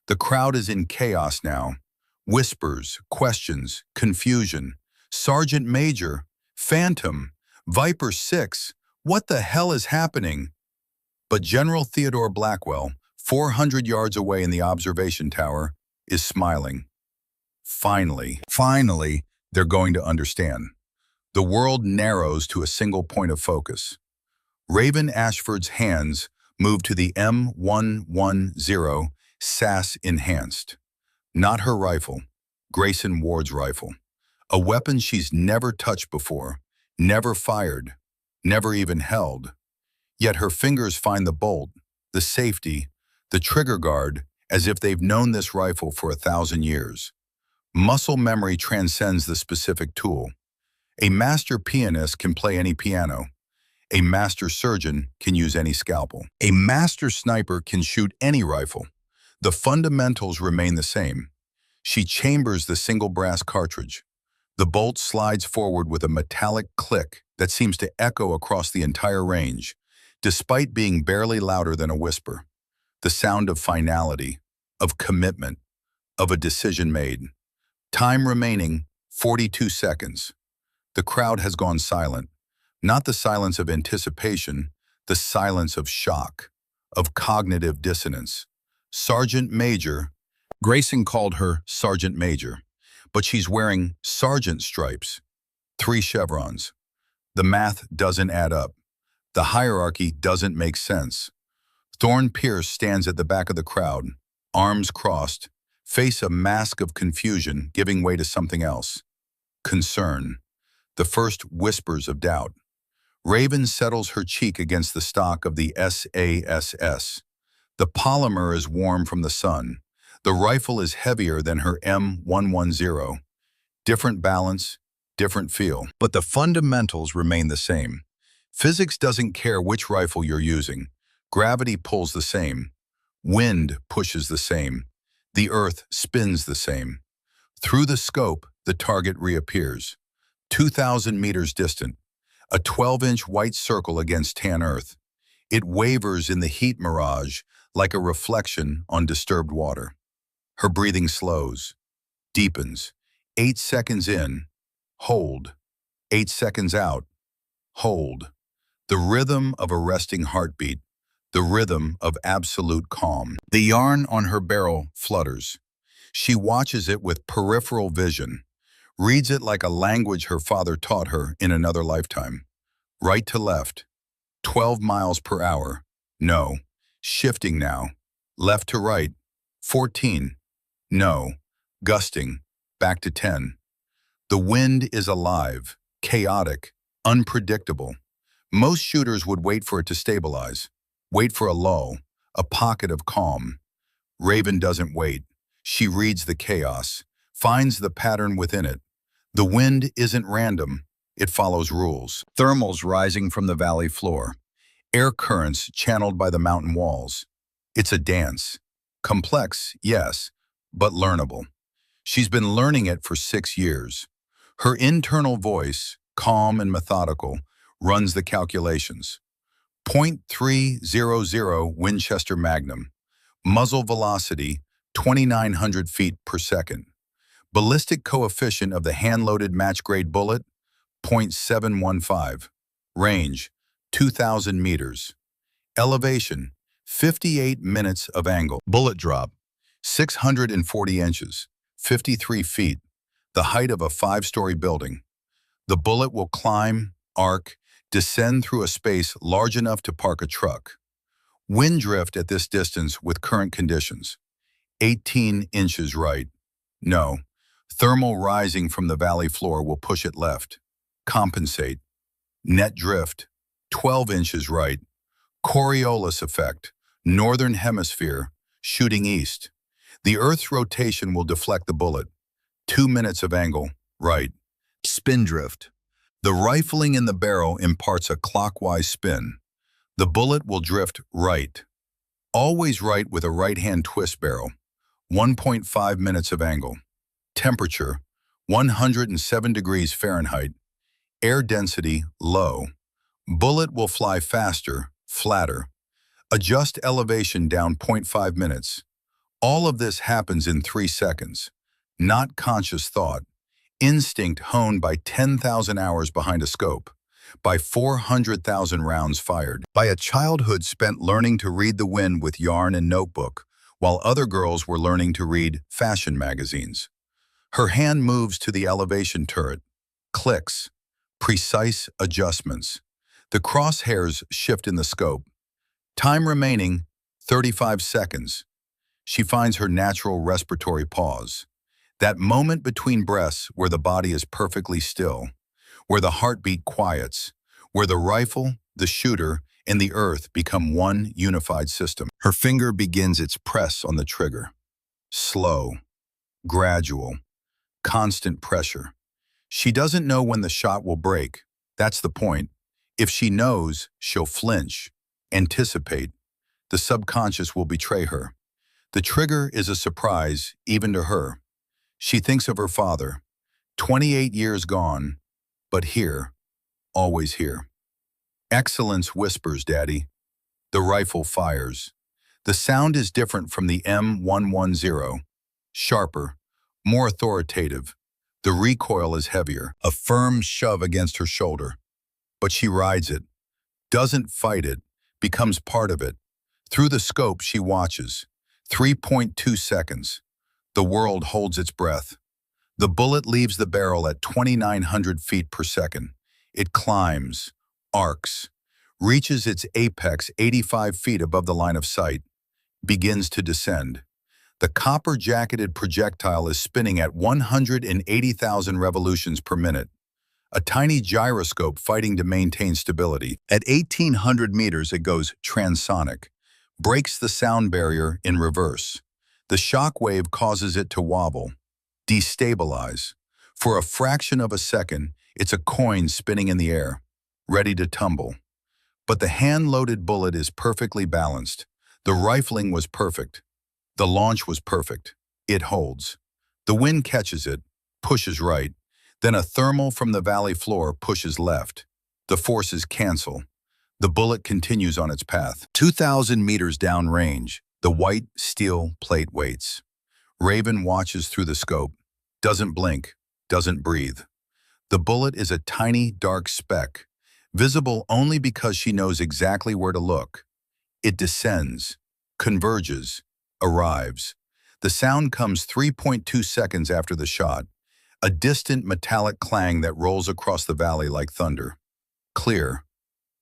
The crowd is in chaos now. Whispers, questions, confusion. "Sergeant Major, Phantom, Viper 6, what the hell is happening?" But General Theodore Blackwell, 400 yards away in the observation tower, is smiling. Finally, they're going to understand. The world narrows to a single point of focus. Raven Ashford's hands move to the M110 SAS Enhanced. Not her rifle, Grayson Ward's rifle. A weapon she's never touched before, never fired, never even held. Yet her fingers find the bolt, the safety, the trigger guard, as if they've known this rifle for 1,000 years. Muscle memory transcends the specific tool. A master pianist can play any piano. A master surgeon can use any scalpel. A master sniper can shoot any rifle. The fundamentals remain the same. She chambers the single brass cartridge. The bolt slides forward with a metallic click that seems to echo across the entire range, despite being barely louder than a whisper. The sound of finality, of commitment, of a decision made. Time remaining, 42 seconds. The crowd has gone silent. Not the silence of anticipation, the silence of shock, of cognitive dissonance. Sergeant Major. Grayson called her Sergeant Major, but she's wearing sergeant stripes, 3 chevrons. The math doesn't add up. The hierarchy doesn't make sense. Thorne Pierce stands at the back of the crowd, arms crossed, face a mask of confusion giving way to something else. Concern. The first whispers of doubt. Raven settles her cheek against the stock of the SASS. The polymer is warm from the sun. The rifle is heavier than her M110. Different balance, different feel. But the fundamentals remain the same. Physics doesn't care which rifle you're using. Gravity pulls the same. Wind pushes the same. The earth spins the same. Through the scope, the target reappears. 2,000 meters distant. A 12-inch white circle against tan earth. It wavers in the heat mirage like a reflection on disturbed water. Her breathing slows, deepens. 8 seconds in, hold. 8 seconds out, hold. The rhythm of a resting heartbeat, the rhythm of absolute calm. The yarn on her barrel flutters. She watches it with peripheral vision, reads it like a language her father taught her in another lifetime. Right to left, 12 miles per hour. No. Shifting now. Left to right, 14. No. Gusting, back to 10. The wind is alive, chaotic, unpredictable. Most shooters would wait for it to stabilize, wait for a lull, a pocket of calm. Raven doesn't wait. She reads the chaos, finds the pattern within it. The wind isn't random, It follows rules. Thermals rising from the valley floor. Air currents channeled by the mountain walls. It's a dance. Complex, yes, but learnable. She's been learning it for 6 years. Her internal voice, calm and methodical, runs the calculations. .300 Winchester Magnum. Muzzle velocity, 2,900 feet per second. Ballistic coefficient of the hand-loaded match-grade bullet, .715. Range, 2,000 meters. Elevation, 58 minutes of angle. Bullet drop, 640 inches, 53 feet, the height of a 5-story building. The bullet will climb, arc, descend through a space large enough to park a truck. Wind drift at this distance with current conditions, 18 inches right. No, thermal rising from the valley floor will push it left. Compensate. Net drift, 12 inches right. Coriolis effect, northern hemisphere, shooting east. The Earth's rotation will deflect the bullet. 2 minutes of angle, right. Spin drift. The rifling in the barrel imparts a clockwise spin. The bullet will drift right. Always right with a right-hand twist barrel. 1.5 minutes of angle. Temperature, 107 degrees Fahrenheit. Air density, low. Bullet will fly faster, flatter. Adjust elevation down 0.5 minutes. All of this happens in 3 seconds. Not conscious thought. Instinct honed by 10,000 hours behind a scope. By 400,000 rounds fired. By a childhood spent learning to read the wind with yarn and notebook, while other girls were learning to read fashion magazines. Her hand moves to the elevation turret. Clicks. Precise adjustments. The crosshairs shift in the scope. Time remaining, 35 seconds. She finds her natural respiratory pause. That moment between breaths where the body is perfectly still, where the heartbeat quiets, where the rifle, the shooter, and the earth become one unified system. Her finger begins its press on the trigger. Slow, gradual, constant pressure. She doesn't know when the shot will break. That's the point. If she knows, she'll flinch, anticipate. The subconscious will betray her. The trigger is a surprise, even to her. She thinks of her father, 28 years gone, but here, always here. Excellence whispers, Daddy. The rifle fires. The sound is different from the M110, sharper, more authoritative. The recoil is heavier, a firm shove against her shoulder. But she rides it, doesn't fight it, becomes part of it. Through the scope, she watches. 3.2 seconds. The world holds its breath. The bullet leaves the barrel at 2,900 feet per second. It climbs, arcs, reaches its apex 85 feet above the line of sight, begins to descend. The copper-jacketed projectile is spinning at 180,000 revolutions per minute. A tiny gyroscope fighting to maintain stability. At 1,800 meters, it goes transonic, breaks the sound barrier in reverse. The shock wave causes it to wobble, destabilize. For a fraction of a second, it's a coin spinning in the air, ready to tumble. But the hand-loaded bullet is perfectly balanced. The rifling was perfect. The launch was perfect. It holds. The wind catches it, pushes right. Then a thermal from the valley floor pushes left. The forces cancel. The bullet continues on its path. 2,000 meters downrange, the white steel plate waits. Raven watches through the scope, doesn't blink, doesn't breathe. The bullet is a tiny, dark speck, visible only because she knows exactly where to look. It descends, converges, arrives. The sound comes 3.2 seconds after the shot, a distant metallic clang that rolls across the valley like thunder. Clear,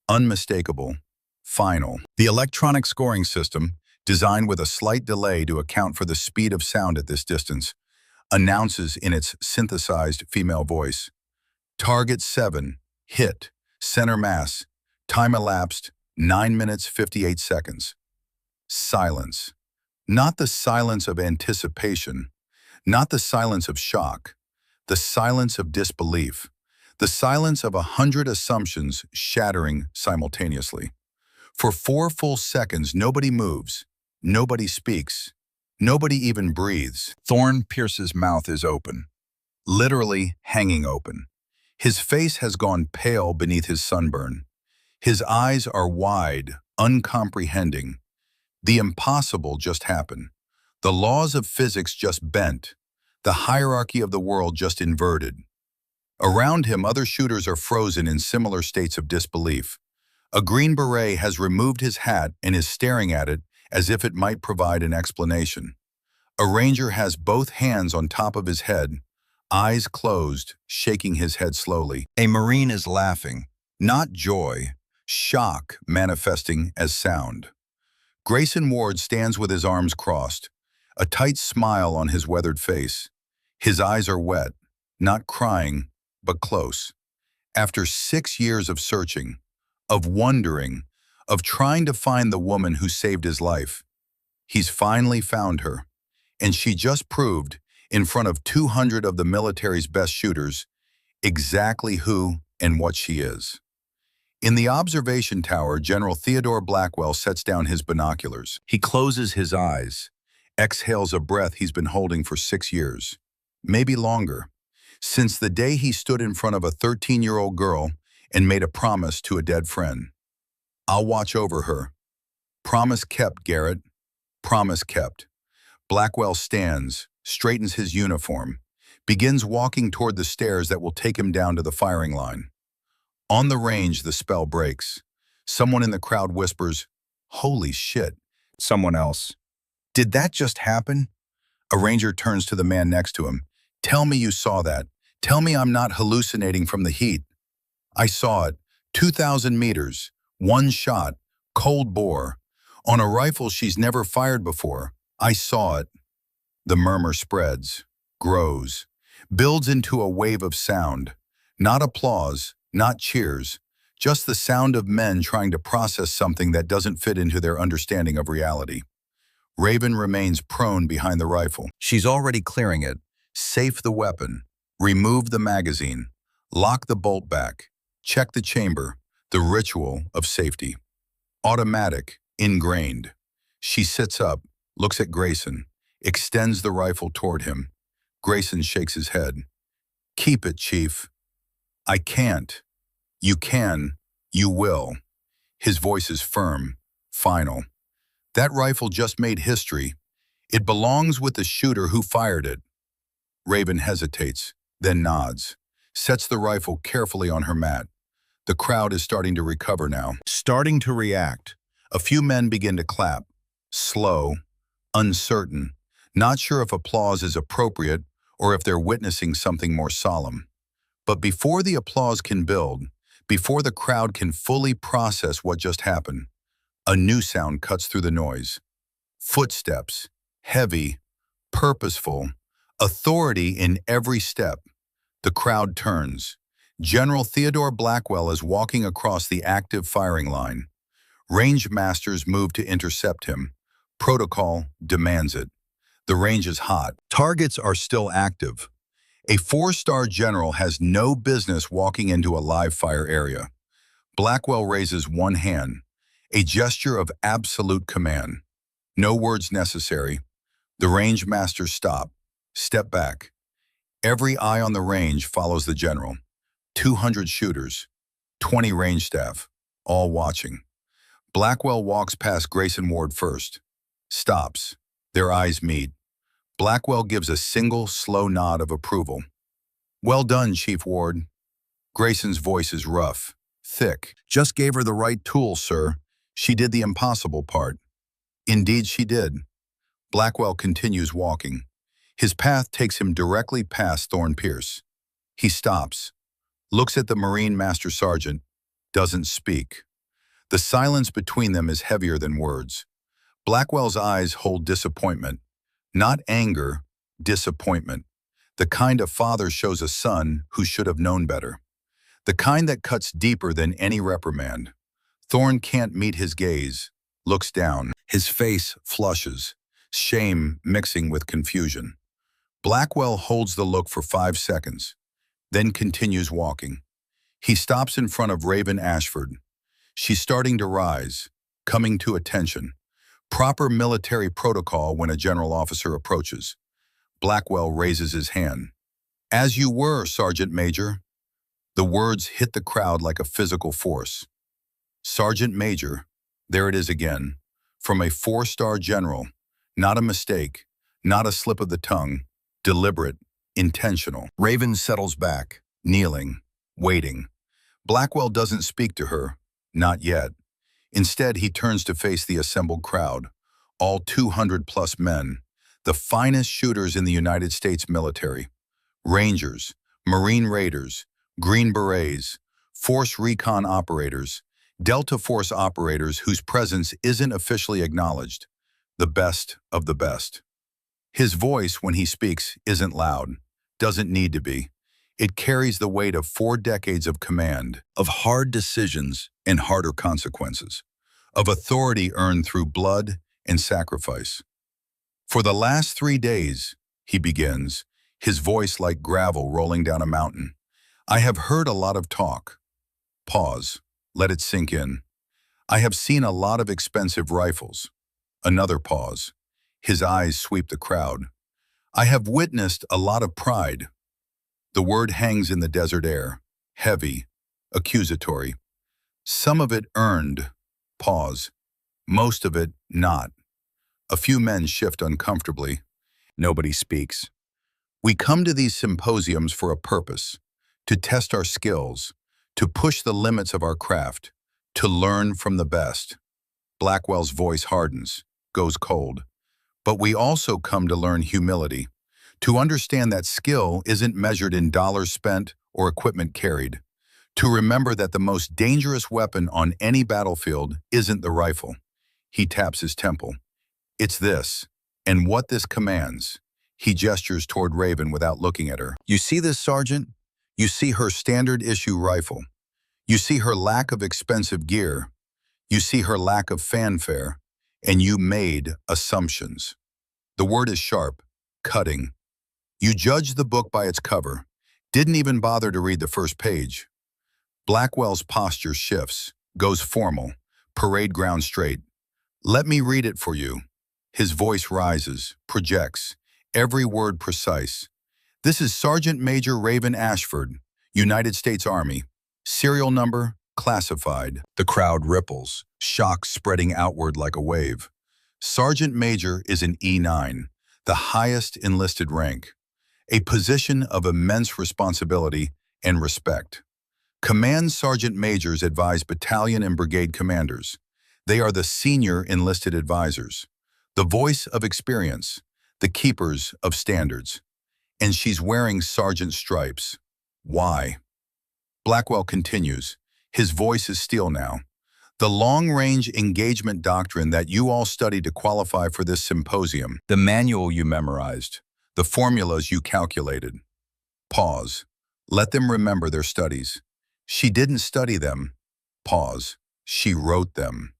unmistakable, final. The electronic scoring system, designed with a slight delay to account for the speed of sound at this distance, announces in its synthesized female voice, Target 7, hit, center mass, time elapsed, 9 minutes 58 seconds. Silence. Not the silence of anticipation, not the silence of shock, the silence of disbelief, The silence of 100 assumptions shattering simultaneously. For 4 full seconds, nobody moves, nobody speaks, nobody even breathes. Thorn Pierce's mouth is open, literally hanging open. His face has gone pale beneath his sunburn. His eyes are wide, uncomprehending. The impossible just happened. The laws of physics just bent. The hierarchy of the world just inverted. Around him, other shooters are frozen in similar states of disbelief. A Green Beret has removed his hat and is staring at it as if it might provide an explanation. A Ranger has both hands on top of his head, eyes closed, shaking his head slowly. A Marine is laughing, not joy, shock manifesting as sound. Grayson Ward stands with his arms crossed, a tight smile on his weathered face. His eyes are wet, not crying, but close. After 6 years of searching, of wondering, of trying to find the woman who saved his life, he's finally found her. And she just proved, in front of 200 of the military's best shooters, exactly who and what she is. In the observation tower, General Theodore Blackwell sets down his binoculars. He closes his eyes, exhales a breath he's been holding for 6 years, maybe longer, since the day he stood in front of a 13-year-old girl and made a promise to a dead friend. I'll watch over her. Promise kept, Garrett. Promise kept. Blackwell stands, straightens his uniform, begins walking toward the stairs that will take him down to the firing line. On the range, the spell breaks. Someone in the crowd whispers, "Holy shit." Someone else, "Did that just happen?" A Ranger turns to the man next to him. "Tell me you saw that. Tell me I'm not hallucinating from the heat." "I saw it. 2,000 meters. One shot. Cold bore. On a rifle she's never fired before. I saw it." The murmur spreads, grows, builds into a wave of sound. Not applause, not cheers, just the sound of men trying to process something that doesn't fit into their understanding of reality. Raven remains prone behind the rifle. She's already clearing it. Safe the weapon. Remove the magazine. Lock the bolt back. Check the chamber. The ritual of safety. Automatic, ingrained. She sits up, looks at Grayson, extends the rifle toward him. Grayson shakes his head. "Keep it, Chief." "I can't." "You can. You will." His voice is firm, final. "That rifle just made history. It belongs with the shooter who fired it." Raven hesitates, then nods, sets the rifle carefully on her mat. The crowd is starting to recover now, starting to react. A few men begin to clap, slow, uncertain, not sure if applause is appropriate or if they're witnessing something more solemn. But before the applause can build, before the crowd can fully process what just happened, a new sound cuts through the noise. Footsteps, heavy, purposeful, authority in every step. The crowd turns. General Theodore Blackwell is walking across the active firing line. Range masters move to intercept him. Protocol demands it. The range is hot. Targets are still active. A 4-star general has no business walking into a live fire area. Blackwell raises one hand, a gesture of absolute command. No words necessary. The range masters stop, step back. Every eye on the range follows the general. 200 shooters, 20 range staff, all watching. Blackwell walks past Grayson Ward first. Stops. Their eyes meet. Blackwell gives a single, slow nod of approval. "Well done, Chief Ward." Grayson's voice is rough, thick. "Just gave her the right tools, sir. She did the impossible part." "Indeed she did." Blackwell continues walking. His path takes him directly past Thorn Pierce. He stops, looks at the Marine Master Sergeant, doesn't speak. The silence between them is heavier than words. Blackwell's eyes hold disappointment. Not anger, disappointment. The kind a father shows a son who should have known better. The kind that cuts deeper than any reprimand. Thorn can't meet his gaze, looks down. His face flushes, shame mixing with confusion. Blackwell holds the look for 5 seconds, then continues walking. He stops in front of Raven Ashford. She's starting to rise, coming to attention. Proper military protocol when a general officer approaches. Blackwell raises his hand. "As you were, Sergeant Major." The words hit the crowd like a physical force. Sergeant Major, there it is again, from a four-star general. Not a mistake, not a slip of the tongue, deliberate, intentional. Raven settles back, kneeling, waiting. Blackwell doesn't speak to her, not yet. Instead, he turns to face the assembled crowd, all 200-plus men, the finest shooters in the United States military. Rangers, Marine Raiders, Green Berets, Force Recon operators, Delta Force operators whose presence isn't officially acknowledged. The best of the best. His voice, when he speaks, isn't loud, doesn't need to be. It carries the weight of 4 decades of command, of hard decisions and harder consequences, of authority earned through blood and sacrifice. "For the last 3 days," he begins, his voice like gravel rolling down a mountain, "I have heard a lot of talk." Pause. Let it sink in. "I have seen a lot of expensive rifles." Another pause. His eyes sweep the crowd. "I have witnessed a lot of pride." The word hangs in the desert air, heavy, accusatory. "Some of it earned." Pause. "Most of it not." A few men shift uncomfortably. Nobody speaks. "We come to these symposiums for a purpose, to test our skills, to push the limits of our craft, to learn from the best." Blackwell's voice hardens, goes cold. "But we also come to learn humility, to understand that skill isn't measured in dollars spent or equipment carried, to remember that the most dangerous weapon on any battlefield isn't the rifle." He taps his temple. "It's this, and what this commands." He gestures toward Raven without looking at her. "You see this, Sergeant? You see her standard-issue rifle. You see her lack of expensive gear. You see her lack of fanfare. And you made assumptions." The word is sharp, cutting. "You judged the book by its cover, didn't even bother to read the first page." Blackwell's posture shifts, goes formal, parade ground straight. "Let me read it for you." His voice rises, projects, every word precise. "This is Sergeant Major Raven Ashford, United States Army. Serial number, classified." The crowd ripples, shock spreading outward like a wave. Sergeant Major is an E9, the highest enlisted rank, a position of immense responsibility and respect. Command Sergeant Majors advise battalion and brigade commanders. They are the senior enlisted advisors, the voice of experience, the keepers of standards. And she's wearing sergeant stripes. Why? Blackwell continues. His voice is steel now. "The long-range engagement doctrine that you all studied to qualify for this symposium, the manual you memorized, the formulas you calculated." Pause. Let them remember their studies. She didn't study them. Pause. She wrote them.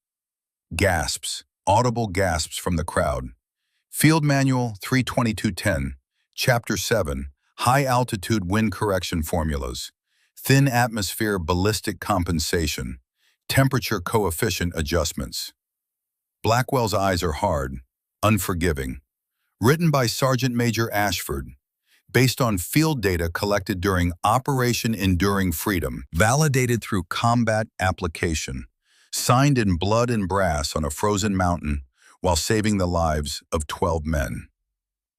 Gasps, audible gasps from the crowd. Field Manual 32210, Chapter 7, High-Altitude Wind Correction Formulas, Thin Atmosphere Ballistic Compensation, Temperature Coefficient Adjustments. Blackwell's eyes are hard, unforgiving. Written by Sergeant Major Ashford, based on field data collected during Operation Enduring Freedom, validated through combat application, signed in blood and brass on a frozen mountain while saving the lives of 12 men.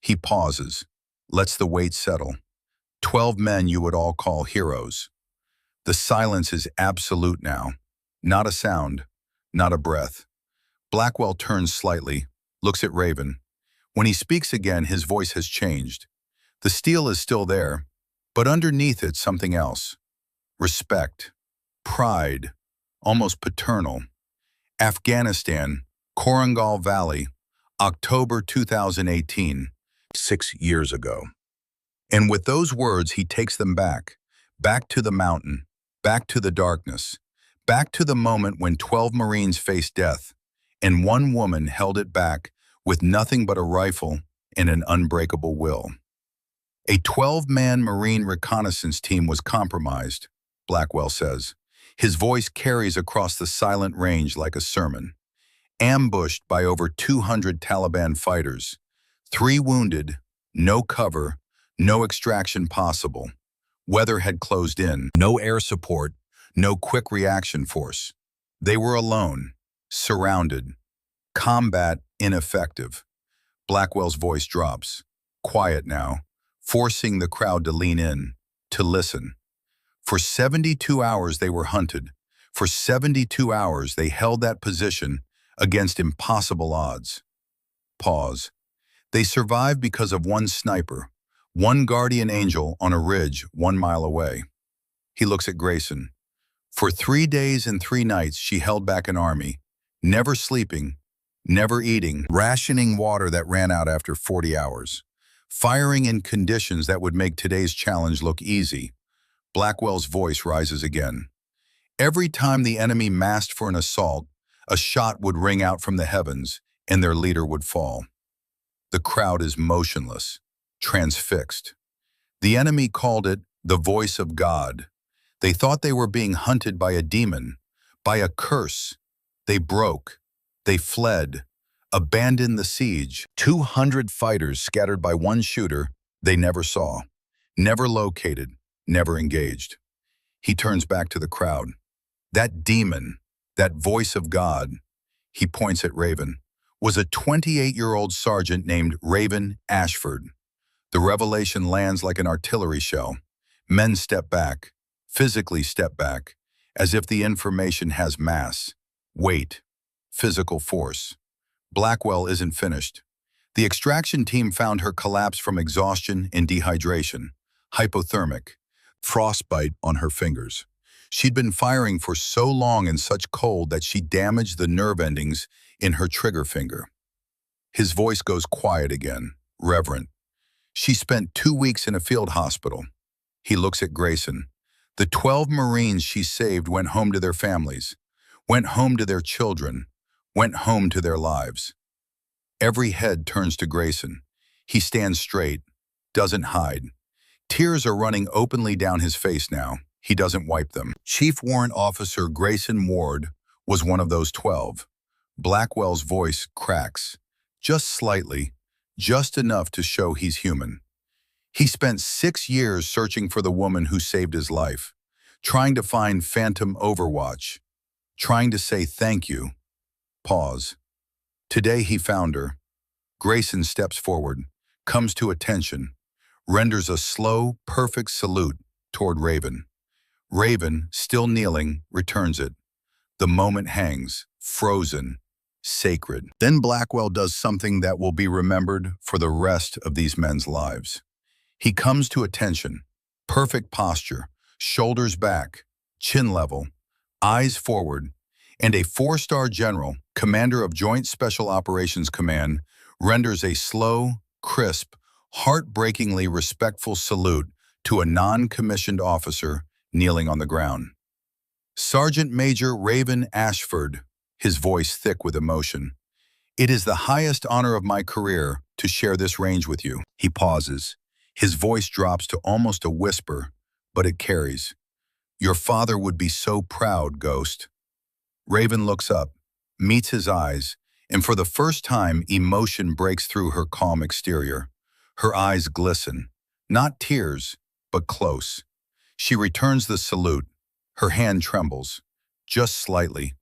He pauses, lets the weight settle. 12 men you would all call heroes. The silence is absolute now. Not a sound, not a breath. Blackwell turns slightly, looks at Raven. When he speaks again, his voice has changed. The steel is still there, but underneath it something else. Respect, pride, almost paternal. Afghanistan, Korangal Valley, October 2018, 6 years ago. And with those words, he takes them back to the mountain, back to the darkness, back to the moment when 12 Marines faced death, and one woman held it back with nothing but a rifle and an unbreakable will. A 12-man Marine reconnaissance team was compromised, Blackwell says. His voice carries across the silent range like a sermon. Ambushed by over 200 Taliban fighters. 3 wounded, no cover, no extraction possible. Weather had closed in, no air support, no quick reaction force. They were alone, surrounded, combat ineffective. Blackwell's voice drops, quiet now, forcing the crowd to lean in, to listen. For 72 hours they were hunted. For 72 hours they held that position against impossible odds. Pause. They survived because of one sniper, one guardian angel on a ridge 1 mile away. He looks at Grayson. For 3 days and 3 nights she held back an army, never sleeping, never eating, rationing water that ran out after 40 hours, firing in conditions that would make today's challenge look easy. Blackwell's voice rises again. Every time the enemy massed for an assault, a shot would ring out from the heavens and their leader would fall. The crowd is motionless, transfixed. The enemy called it the voice of God. They thought they were being hunted by a demon, by a curse. They broke. They fled, abandoned the siege. 200 fighters scattered by one shooter they never saw, never located, never engaged. He turns back to the crowd. That demon, that voice of God, he points at Raven, was a 28-year-old sergeant named Raven Ashford. The revelation lands like an artillery shell. Men step back, physically step back, as if the information has mass, weight, physical force. Blackwell isn't finished. The extraction team found her collapse from exhaustion and dehydration, hypothermic, frostbite on her fingers. She'd been firing for so long in such cold that she damaged the nerve endings in her trigger finger. His voice goes quiet again, reverent. She spent 2 weeks in a field hospital. He looks at Grayson. The 12 Marines she saved went home to their families, went home to their children, went home to their lives. Every head turns to Grayson. He stands straight, doesn't hide. Tears are running openly down his face now. He doesn't wipe them. Chief Warrant Officer Grayson Ward was one of those 12. Blackwell's voice cracks, just slightly, just enough to show he's human. He spent 6 years searching for the woman who saved his life, trying to find Phantom Overwatch, trying to say thank you. Pause. Today he found her. Grayson steps forward, comes to attention, renders a slow, perfect salute toward Raven. Raven, still kneeling, returns it. The moment hangs, frozen, sacred. Then Blackwell does something that will be remembered for the rest of these men's lives. He comes to attention, perfect posture, shoulders back, chin level, eyes forward, and a 4-star general, commander of Joint Special Operations Command, renders a slow, crisp, heartbreakingly respectful salute to a non-commissioned officer kneeling on the ground. Sergeant Major Raven Ashford, his voice thick with emotion. It is the highest honor of my career to share this range with you. He pauses. His voice drops to almost a whisper, but it carries. Your father would be so proud, Ghost. Raven looks up, meets his eyes, and for the first time, emotion breaks through her calm exterior. Her eyes glisten, not tears, but close. She returns the salute. Her hand trembles, just slightly.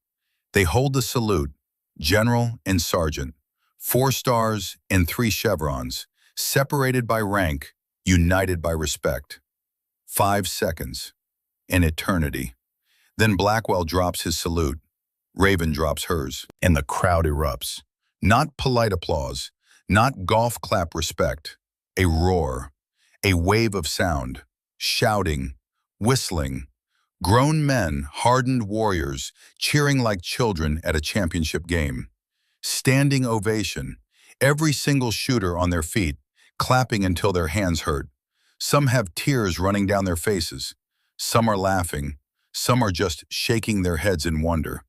They hold the salute, General and Sergeant, 4 stars and 3 chevrons, separated by rank, united by respect. 5 seconds, an eternity. Then Blackwell drops his salute. Raven drops hers, and the crowd erupts. Not polite applause, not golf clap respect. A roar, a wave of sound, shouting, whistling. Grown men, hardened warriors, cheering like children at a championship game. Standing ovation, every single shooter on their feet, clapping until their hands hurt. Some have tears running down their faces. Some are laughing. Some are just shaking their heads in wonder.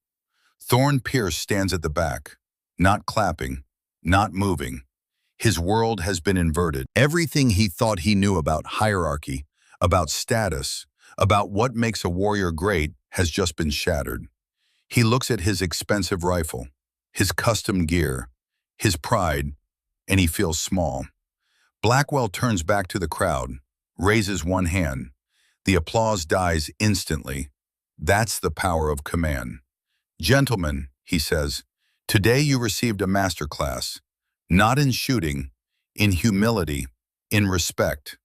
Thorne Pierce stands at the back, not clapping, not moving. His world has been inverted. Everything he thought he knew about hierarchy, about status, about what makes a warrior great has just been shattered. He looks at his expensive rifle, his custom gear, his pride, and he feels small. Blackwell turns back to the crowd, raises one hand. The applause dies instantly. That's the power of command. "Gentlemen," he says, "today you received a masterclass, not in shooting, in humility, in respect,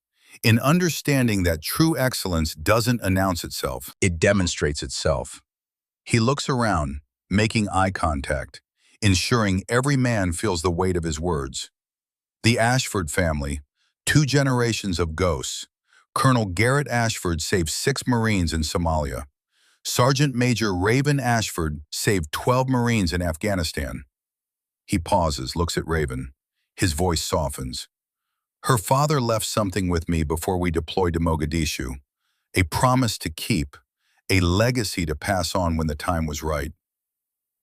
in understanding that true excellence doesn't announce itself, it demonstrates itself." He looks around, making eye contact, ensuring every man feels the weight of his words. The Ashford family, 2 generations of ghosts. Colonel Garrett Ashford saved 6 Marines in Somalia. Sergeant Major Raven Ashford saved 12 Marines in Afghanistan. He pauses, looks at Raven. His voice softens. "Her father left something with me before we deployed to Mogadishu. A promise to keep, a legacy to pass on when the time was right."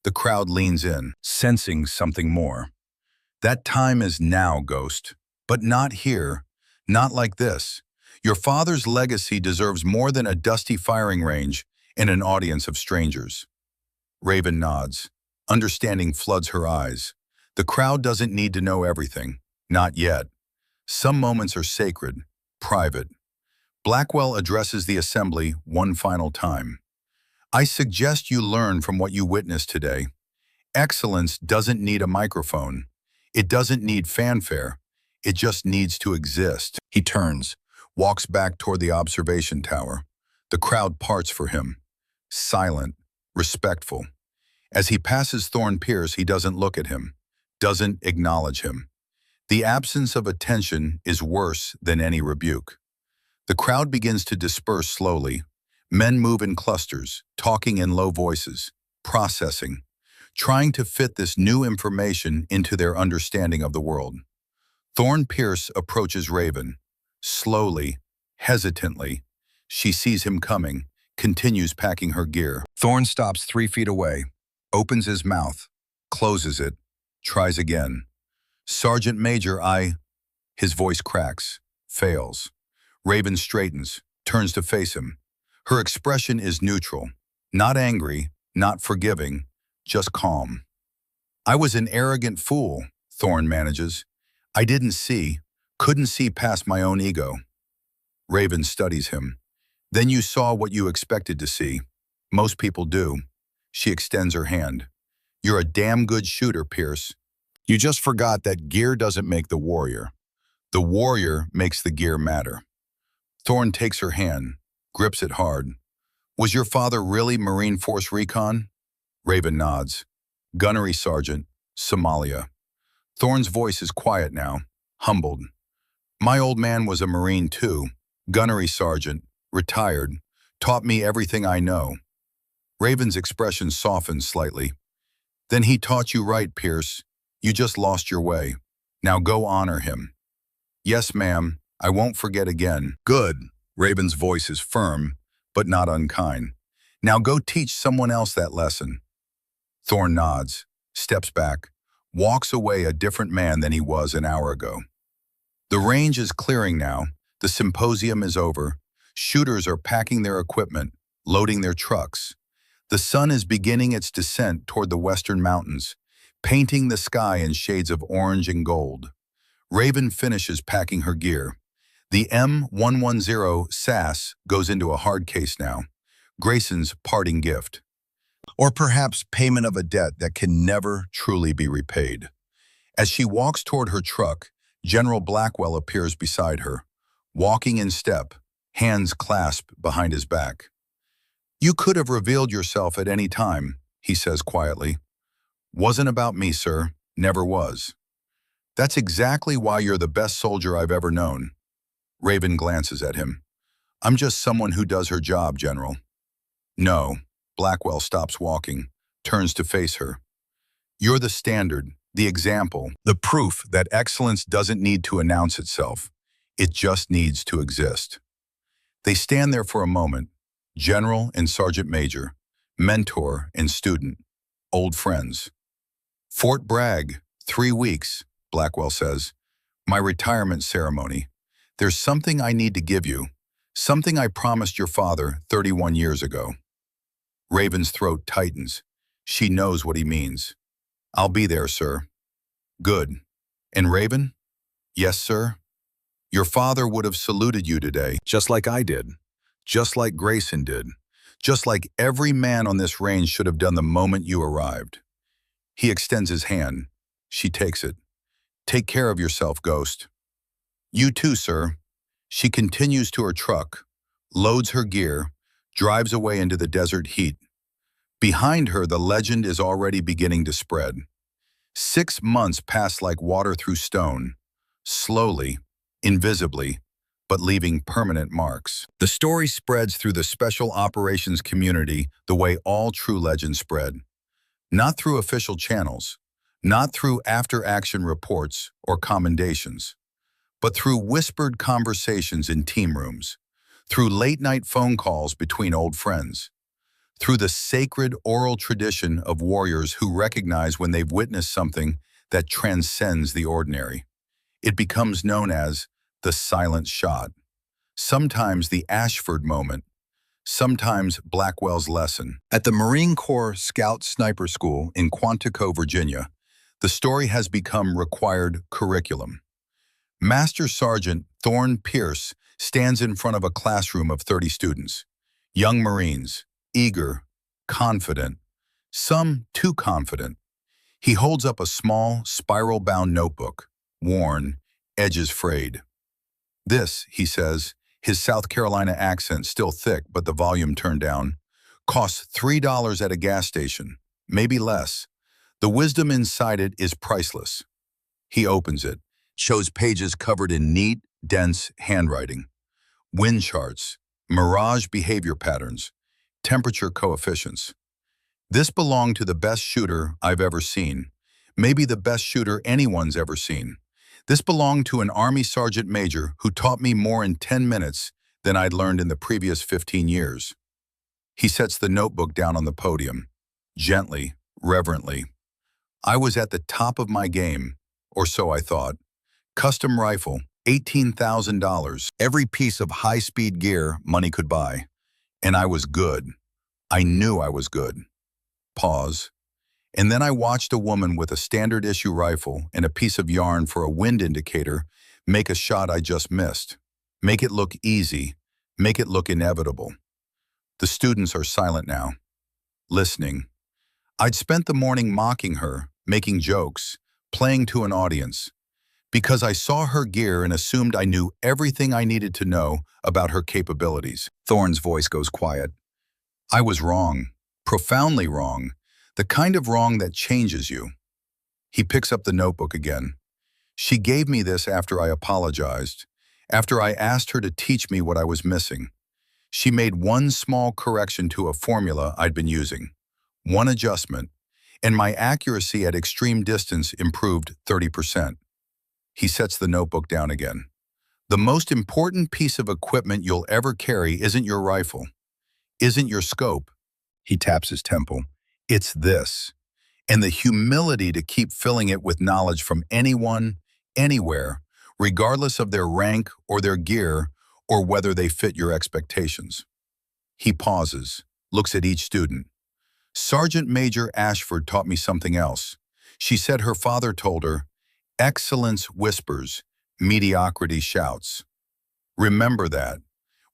The crowd leans in, sensing something more. "That time is now, Ghost. But not here. Not like this. Your father's legacy deserves more than a dusty firing range and an audience of strangers." Raven nods. Understanding floods her eyes. The crowd doesn't need to know everything. Not yet. Some moments are sacred, private. Blackwell addresses the assembly one final time. "I suggest you learn from what you witnessed today. Excellence doesn't need a microphone. It doesn't need fanfare. It just needs to exist." He turns, walks back toward the observation tower. The crowd parts for him, silent, respectful. As he passes Thorne Pierce, he doesn't look at him, doesn't acknowledge him. The absence of attention is worse than any rebuke. The crowd begins to disperse slowly. Men move in clusters, talking in low voices, processing, trying to fit this new information into their understanding of the world. Thorne Pierce approaches Raven. Slowly, hesitantly, she sees him coming, continues packing her gear. Thorne stops 3 feet away, opens his mouth, closes it, tries again. "Sergeant Major, I..." His voice cracks, fails. Raven straightens, turns to face him. Her expression is neutral, not angry, not forgiving, just calm. "I was an arrogant fool," Thorne manages. "I couldn't see past my own ego." Raven studies him. "Then you saw what you expected to see. Most people do." She extends her hand. "You're a damn good shooter, Pierce. You just forgot that gear doesn't make the warrior. The warrior makes the gear matter." Thorne takes her hand, grips it hard. "Was your father really Marine Force Recon?" Raven nods. "Gunnery Sergeant, Somalia." Thorne's voice is quiet now, humbled. "My old man was a Marine too, Gunnery Sergeant, retired, taught me everything I know." Raven's expression softens slightly. "Then he taught you right, Pierce. You just lost your way. Now go honor him." "Yes, ma'am. I won't forget again." "Good." Raven's voice is firm, but not unkind. "Now go teach someone else that lesson." Thorne nods, steps back, walks away a different man than he was an hour ago. The range is clearing now. The symposium is over. Shooters are packing their equipment, loading their trucks. The sun is beginning its descent toward the western mountains, painting the sky in shades of orange and gold. Raven finishes packing her gear. The M110 SAS goes into a hard case now, Grayson's parting gift. Or perhaps payment of a debt that can never truly be repaid. As she walks toward her truck, General Blackwell appears beside her, walking in step, hands clasped behind his back. "You could have revealed yourself at any time," he says quietly. "Wasn't about me, sir. Never was." "That's exactly why you're the best soldier I've ever known." Raven glances at him. "I'm just someone who does her job, General." "No." Blackwell stops walking, turns to face her. "You're the standard, the example, the proof that excellence doesn't need to announce itself. It just needs to exist." They stand there for a moment, General and Sergeant Major, mentor and student, old friends. "Fort Bragg, 3 weeks," Blackwell says. "My retirement ceremony. There's something I need to give you, Something I promised your father 31 years ago. Raven's throat tightens. She knows what he means. I'll be there, sir. Good. And Raven? Yes, sir. Your father would have saluted you today, just like I did, just like Grayson did, just like every man on this range should have done the moment you arrived. He extends his hand. She takes it. Take care of yourself, Ghost. You too, sir. She continues to her truck, loads her gear, drives away into the desert heat. Behind her, the legend is already beginning to spread. 6 months pass like water through stone, slowly, invisibly, but leaving permanent marks. The story spreads through the special operations community the way all true legends spread. Not through official channels, not through after-action reports or commendations, but through whispered conversations in team rooms, through late-night phone calls between old friends, through the sacred oral tradition of warriors who recognize when they've witnessed something that transcends the ordinary. It becomes known as the silent shot, sometimes the Ashford moment, sometimes Blackwell's lesson. At the Marine Corps Scout Sniper School in Quantico, Virginia, the story has become required curriculum. Master Sergeant Thorne Pierce stands in front of a classroom of 30 students, young Marines, eager, confident, some too confident. He holds up a small, spiral-bound notebook, worn, edges frayed. This, he says, his South Carolina accent still thick but the volume turned down, costs $3 at a gas station, maybe less. The wisdom inside it is priceless. He opens it, shows pages covered in neat, dense handwriting. Wind charts, mirage behavior patterns, temperature coefficients. This belonged to the best shooter I've ever seen, maybe the best shooter anyone's ever seen. This belonged to an Army Sergeant Major who taught me more in 10 minutes than I'd learned in the previous 15 years. He sets the notebook down on the podium, gently, reverently. I was at the top of my game, or so I thought. Custom rifle, $18,000, every piece of high-speed gear money could buy. And I was good. I knew I was good. Pause. And then I watched a woman with a standard issue rifle and a piece of yarn for a wind indicator make a shot I just missed. Make it look easy. Make it look inevitable. The students are silent now, listening. I'd spent the morning mocking her, making jokes, playing to an audience, because I saw her gear and assumed I knew everything I needed to know about her capabilities. Thorne's voice goes quiet. I was wrong, profoundly wrong, the kind of wrong that changes you. He picks up the notebook again. She gave me this after I apologized, after I asked her to teach me what I was missing. She made one small correction to a formula I'd been using, one adjustment, and my accuracy at extreme distance improved 30%. He sets the notebook down again. The most important piece of equipment you'll ever carry isn't your rifle, isn't your scope. He taps his temple. It's this. And the humility to keep filling it with knowledge from anyone, anywhere, regardless of their rank or their gear or whether they fit your expectations. He pauses, looks at each student. Sergeant Major Ashford taught me something else. She said her father told her, excellence whispers, mediocrity shouts. Remember that.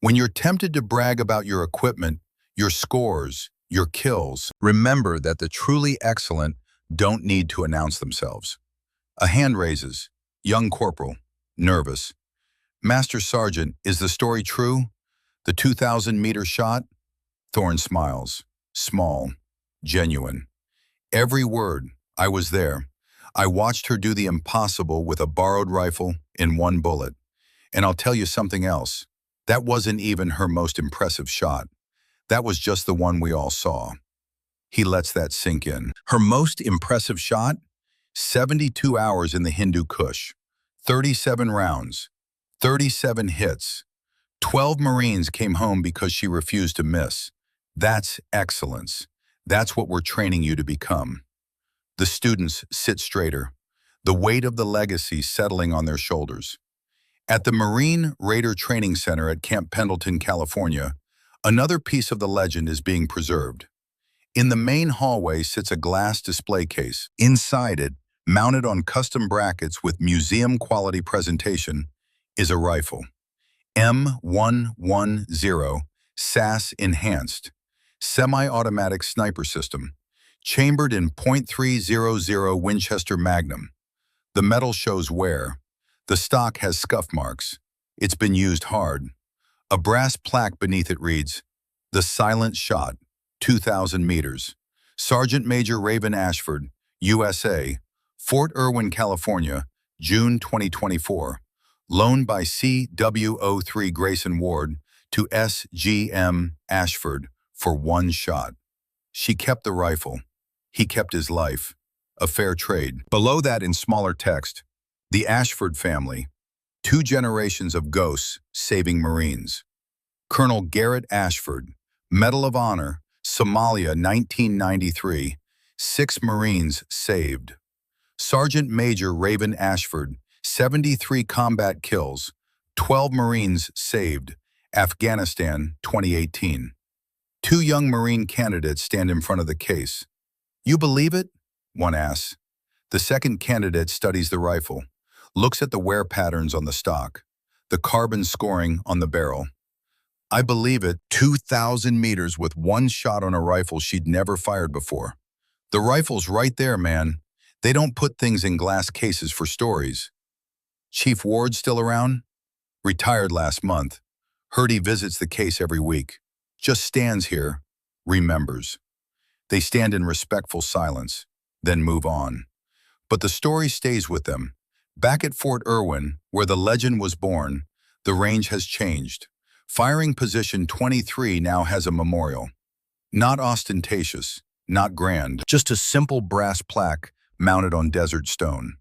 When you're tempted to brag about your equipment, your scores, your kills, remember that the truly excellent don't need to announce themselves. A hand raises. Young corporal, nervous. Master Sergeant, is the story true? The 2,000-meter shot? Thorne smiles. Small, genuine. Every word. I was there. I watched her do the impossible with a borrowed rifle in one bullet. And I'll tell you something else. That wasn't even her most impressive shot. That was just the one we all saw. He lets that sink in. Her most impressive shot? 72 hours in the Hindu Kush. 37 rounds. 37 hits. 12 Marines came home because she refused to miss. That's excellence. That's what we're training you to become. The students sit straighter, the weight of the legacy settling on their shoulders. At the Marine Raider Training Center at Camp Pendleton, California, another piece of the legend is being preserved. In the main hallway sits a glass display case. Inside it, mounted on custom brackets with museum-quality presentation, is a rifle. M110 SAS Enhanced, semi-automatic sniper system, chambered in .300 Winchester Magnum. The metal shows wear. The stock has scuff marks. It's been used hard. A brass plaque beneath it reads, "The Silent Shot, 2,000 meters. Sergeant Major Raven Ashford, USA, Fort Irwin, California, June 2024. Loaned by CW03 Grayson Ward to SGM Ashford for one shot." She kept the rifle. He kept his life. A fair trade. Below that in smaller text, the Ashford family, 2 generations of ghosts saving Marines. Colonel Garrett Ashford, Medal of Honor, Somalia 1993, 6 Marines saved. Sergeant Major Raven Ashford, 73 combat kills, 12 Marines saved, Afghanistan 2018. 2 young Marine candidates stand in front of the case. "You believe it?" one asks. The second candidate studies the rifle, looks at the wear patterns on the stock, the carbon scoring on the barrel. "I believe it, 2,000 meters with one shot on a rifle she'd never fired before. The rifle's right there, man. They don't put things in glass cases for stories." Chief Ward still around? Retired last month. Heard he visits the case every week. Just stands here, remembers. They stand in respectful silence, then move on. But the story stays with them. Back at Fort Irwin, where the legend was born, the range has changed. Firing Position 23 now has a memorial. Not ostentatious, not grand, just a simple brass plaque mounted on desert stone.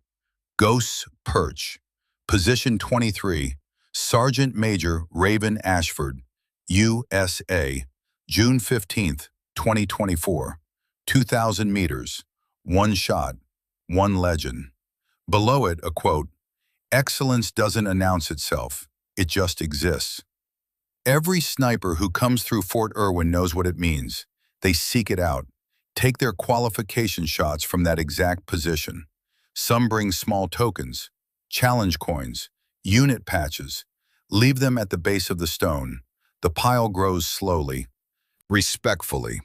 Ghosts Perch, Position 23, Sergeant Major Raven Ashford, USA, June 15th, 2024, 2,000 meters, one shot, one legend. Below it, a quote, "Excellence doesn't announce itself, it just exists." Every sniper who comes through Fort Irwin knows what it means. They seek it out, take their qualification shots from that exact position. Some bring small tokens, challenge coins, unit patches, leave them at the base of the stone. The pile grows slowly, respectfully.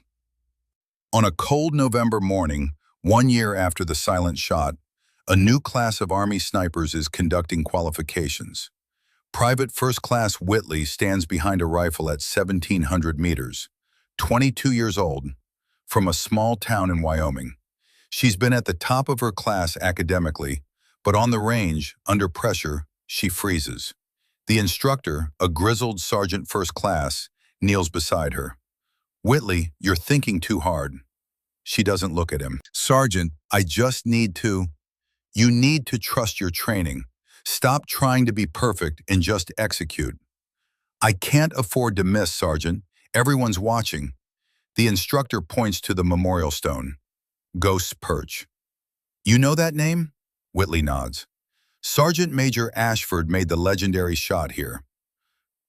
On a cold November morning, 1 year after the silent shot, a new class of Army snipers is conducting qualifications. Private First Class Whitley stands behind a rifle at 1,700 meters, 22 years old, from a small town in Wyoming. She's been at the top of her class academically, but on the range, under pressure, she freezes. The instructor, a grizzled Sergeant First Class, kneels beside her. "Whitley, you're thinking too hard." She doesn't look at him. "Sergeant, I just need to..." "You need to trust your training. Stop trying to be perfect and just execute." "I can't afford to miss, Sergeant. Everyone's watching." The instructor points to the memorial stone. Ghosts Perch. "You know that name?" Whitley nods. "Sergeant Major Ashford made the legendary shot here.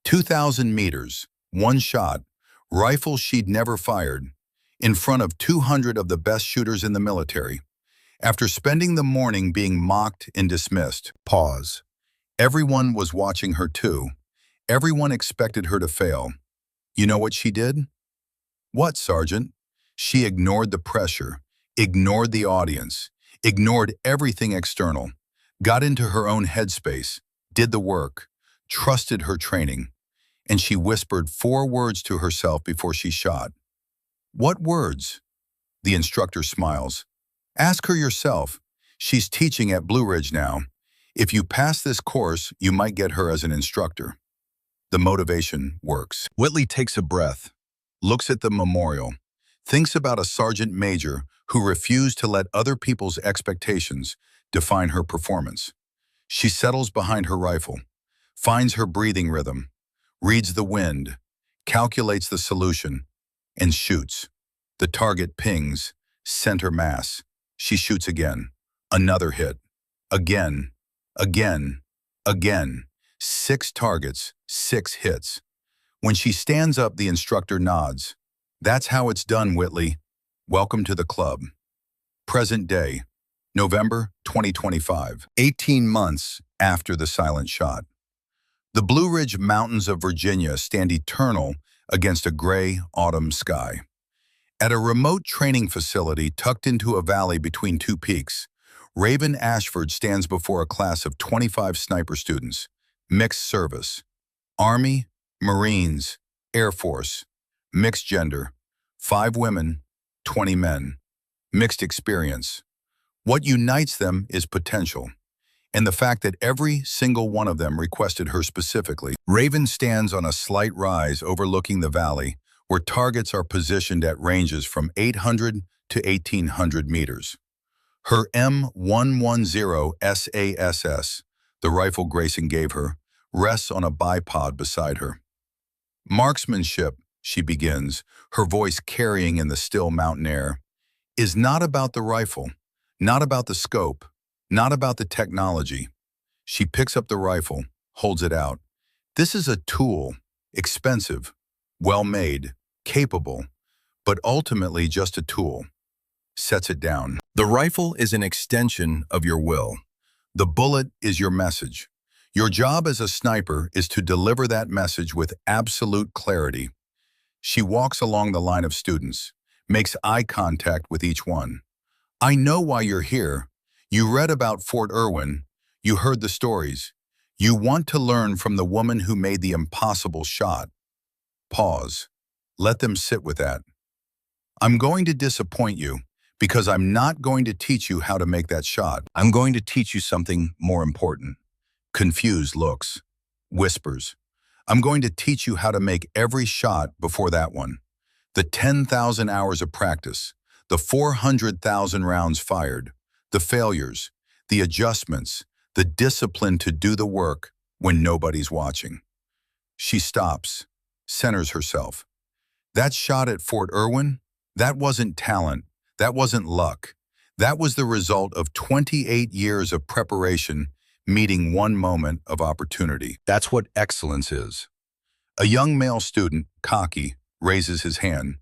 2,000 meters, one shot, rifle she'd never fired, in front of 200 of the best shooters in the military. After spending the morning being mocked and dismissed." Pause. "Everyone was watching her too. Everyone expected her to fail. You know what she did?" "What, Sergeant?" "She ignored the pressure, ignored the audience, ignored everything external, got into her own headspace, did the work, trusted her training, and she whispered 4 words to herself before she shot." "What words?" The instructor smiles. "Ask her yourself. She's teaching at Blue Ridge now. If you pass this course, you might get her as an instructor." The motivation works. Whitley takes a breath, looks at the memorial, thinks about a sergeant major who refused to let other people's expectations define her performance. She settles behind her rifle, finds her breathing rhythm, reads the wind, calculates the solution, and shoots. The target pings, center mass. She shoots again. Another hit. Again, again, again. 6 targets, 6 hits. When she stands up, the instructor nods. That's how it's done, Whitley. Welcome to the club. Present day, November 2025, 18 months after the silent shot. The Blue Ridge Mountains of Virginia stand eternal against a gray autumn sky. At a remote training facility tucked into a valley between two peaks, Raven Ashford stands before a class of 25 sniper students, mixed service, Army, Marines, Air Force, mixed gender, 5 women, 20 men, mixed experience. What unites them is potential, and the fact that every single one of them requested her specifically. Raven stands on a slight rise overlooking the valley, where targets are positioned at ranges from 800 to 1,800 meters. Her M110 SASS, the rifle Grayson gave her, rests on a bipod beside her. Marksmanship, she begins, her voice carrying in the still mountain air, is not about the rifle, not about the scope, not about the technology. She picks up the rifle, holds it out. This is a tool, expensive, well-made, capable, but ultimately just a tool. Sets it down. The rifle is an extension of your will. The bullet is your message. Your job as a sniper is to deliver that message with absolute clarity. She walks along the line of students, makes eye contact with each one. I know why you're here. You read about Fort Irwin. You heard the stories. You want to learn from the woman who made the impossible shot. Pause. Let them sit with that. I'm going to disappoint you because I'm not going to teach you how to make that shot. I'm going to teach you something more important. Confused looks, whispers. I'm going to teach you how to make every shot before that one. The 10,000 hours of practice, the 400,000 rounds fired, the failures, the adjustments, the discipline to do the work when nobody's watching. She stops, centers herself. That shot at Fort Irwin, that wasn't talent, that wasn't luck. That was the result of 28 years of preparation meeting one moment of opportunity. That's what excellence is. A young male student, cocky, raises his hand.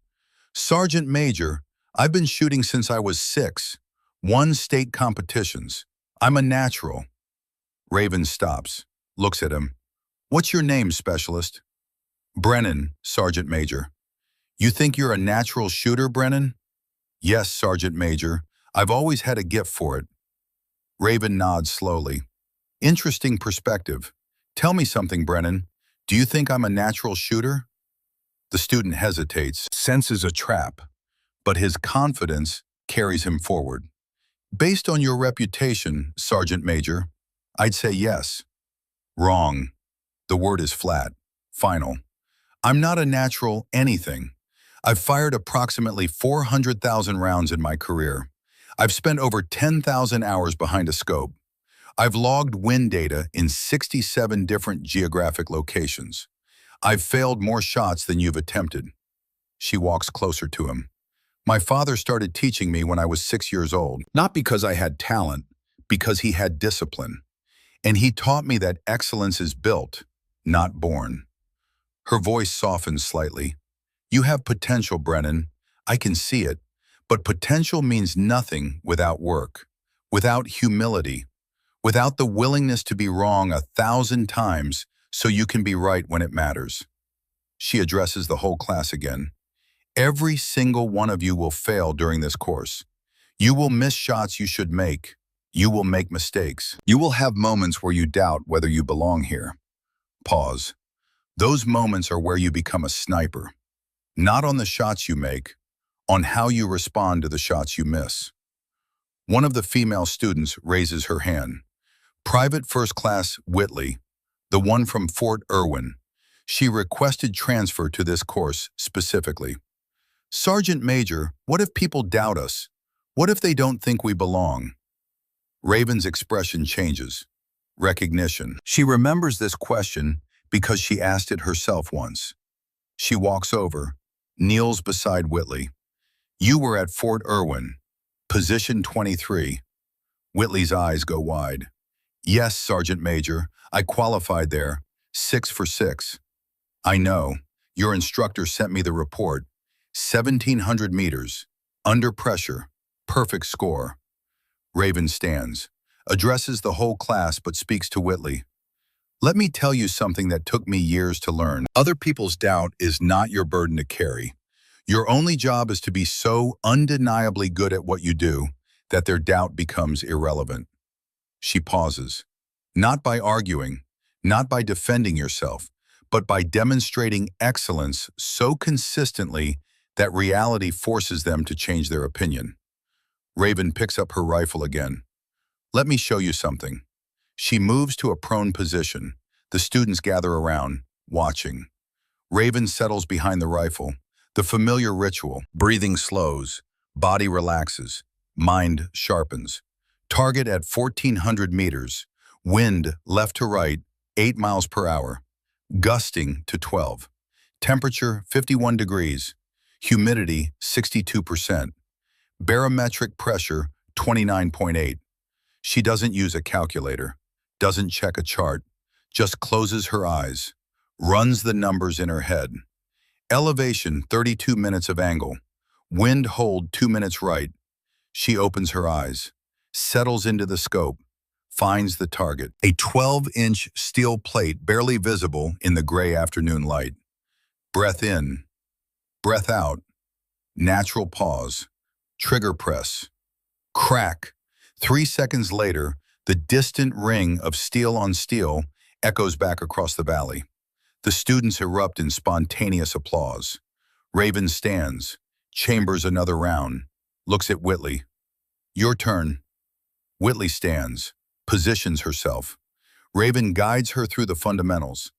Sergeant Major, I've been shooting since I was 6. Won state competitions. I'm a natural. Raven stops, looks at him. What's your name, Specialist? Brennan, Sergeant Major. You think you're a natural shooter, Brennan? Yes, Sergeant Major. I've always had a gift for it. Raven nods slowly. Interesting perspective. Tell me something, Brennan. Do you think I'm a natural shooter? The student hesitates, senses a trap, but his confidence carries him forward. Based on your reputation, Sergeant Major, I'd say yes. Wrong. The word is flat, final. I'm not a natural anything. I've fired approximately 400,000 rounds in my career. I've spent over 10,000 hours behind a scope. I've logged wind data in 67 different geographic locations. I've failed more shots than you've attempted. She walks closer to him. My father started teaching me when I was 6 years old, not because I had talent, because he had discipline. And he taught me that excellence is built, not born. Her voice softens slightly. You have potential, Brennan. I can see it. But potential means nothing without work, without humility, without the willingness to be wrong 1,000 times so you can be right when it matters. She addresses the whole class again. Every single one of you will fail during this course. You will miss shots you should make. You will make mistakes. You will have moments where you doubt whether you belong here. Pause. Those moments are where you become a sniper. Not on the shots you make, on how you respond to the shots you miss. One of the female students raises her hand. Private First Class Whitley, the one from Fort Irwin. She requested transfer to this course specifically. Sergeant Major, what if people doubt us? What if they don't think we belong? Raven's expression changes. Recognition. She remembers this question because she asked it herself once. She walks over, kneels beside Whitley. You were at Fort Irwin, position 23. Whitley's eyes go wide. Yes, Sergeant Major, I qualified there. 6 for 6. I know. Your instructor sent me the report. 1,700 meters. Under pressure. Perfect score. Raven stands. Addresses the whole class but speaks to Whitley. Let me tell you something that took me years to learn. Other people's doubt is not your burden to carry. Your only job is to be so undeniably good at what you do that their doubt becomes irrelevant. She pauses. Not by arguing, not by defending yourself, but by demonstrating excellence so consistently that reality forces them to change their opinion. Raven picks up her rifle again. Let me show you something. She moves to a prone position. The students gather around, watching. Raven settles behind the rifle. The familiar ritual. Breathing slows. Body relaxes. Mind sharpens. Target at 1,400 meters. Wind left to right, 8 miles per hour. Gusting to 12. Temperature 51 degrees. Humidity 62%. Barometric pressure 29.8. She doesn't use a calculator, doesn't check a chart, just closes her eyes, runs the numbers in her head. Elevation 32 minutes of angle. Wind hold 2 minutes right. She opens her eyes, settles into the scope, finds the target. A 12-inch steel plate barely visible in the gray afternoon light. Breath in, breath out, natural pause, trigger press, crack. 3 seconds later, the distant ring of steel on steel echoes back across the valley. The students erupt in spontaneous applause. Raven stands, chambers another round, looks at Whitley. Your turn. Whitley stands, positions herself. Raven guides her through the fundamentals.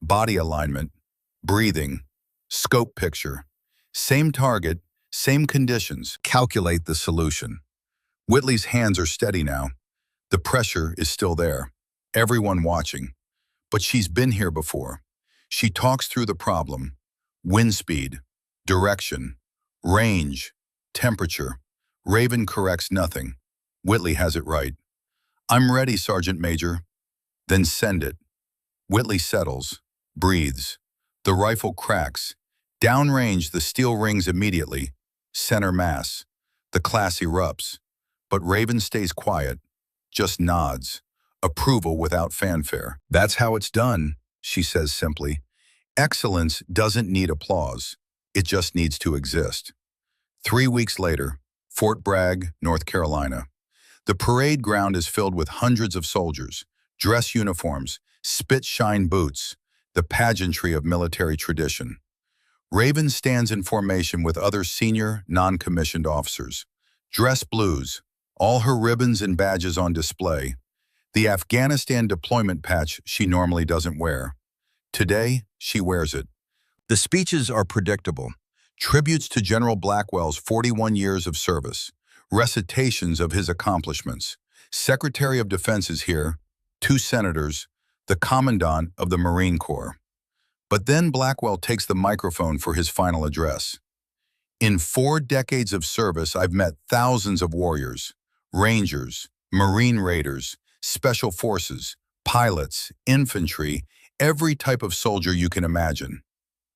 Body alignment, breathing, scope picture. Same target, same conditions. Calculate the solution. Whitley's hands are steady now. The pressure is still there. Everyone watching. But she's been here before. She talks through the problem. Wind speed, direction, range, temperature. Raven corrects nothing. Whitley has it right. I'm ready, Sergeant Major. Then send it. Whitley settles, breathes. The rifle cracks. Downrange, the steel rings immediately. Center mass. The class erupts. But Raven stays quiet, just nods. Approval without fanfare. That's how it's done, she says simply. Excellence doesn't need applause. It just needs to exist. 3 weeks later, Fort Bragg, North Carolina. The parade ground is filled with hundreds of soldiers, dress uniforms, spit-shine boots, the pageantry of military tradition. Raven stands in formation with other senior, non-commissioned officers. Dress blues, all her ribbons and badges on display. The Afghanistan deployment patch she normally doesn't wear. Today, she wears it. The speeches are predictable. Tributes to General Blackwell's 41 years of service. Recitations of his accomplishments. Secretary of Defense is here, 2 senators, the Commandant of the Marine Corps. But then Blackwell takes the microphone for his final address. In 4 decades of service, I've met thousands of warriors, Rangers, Marine Raiders, Special Forces, pilots, infantry, every type of soldier you can imagine.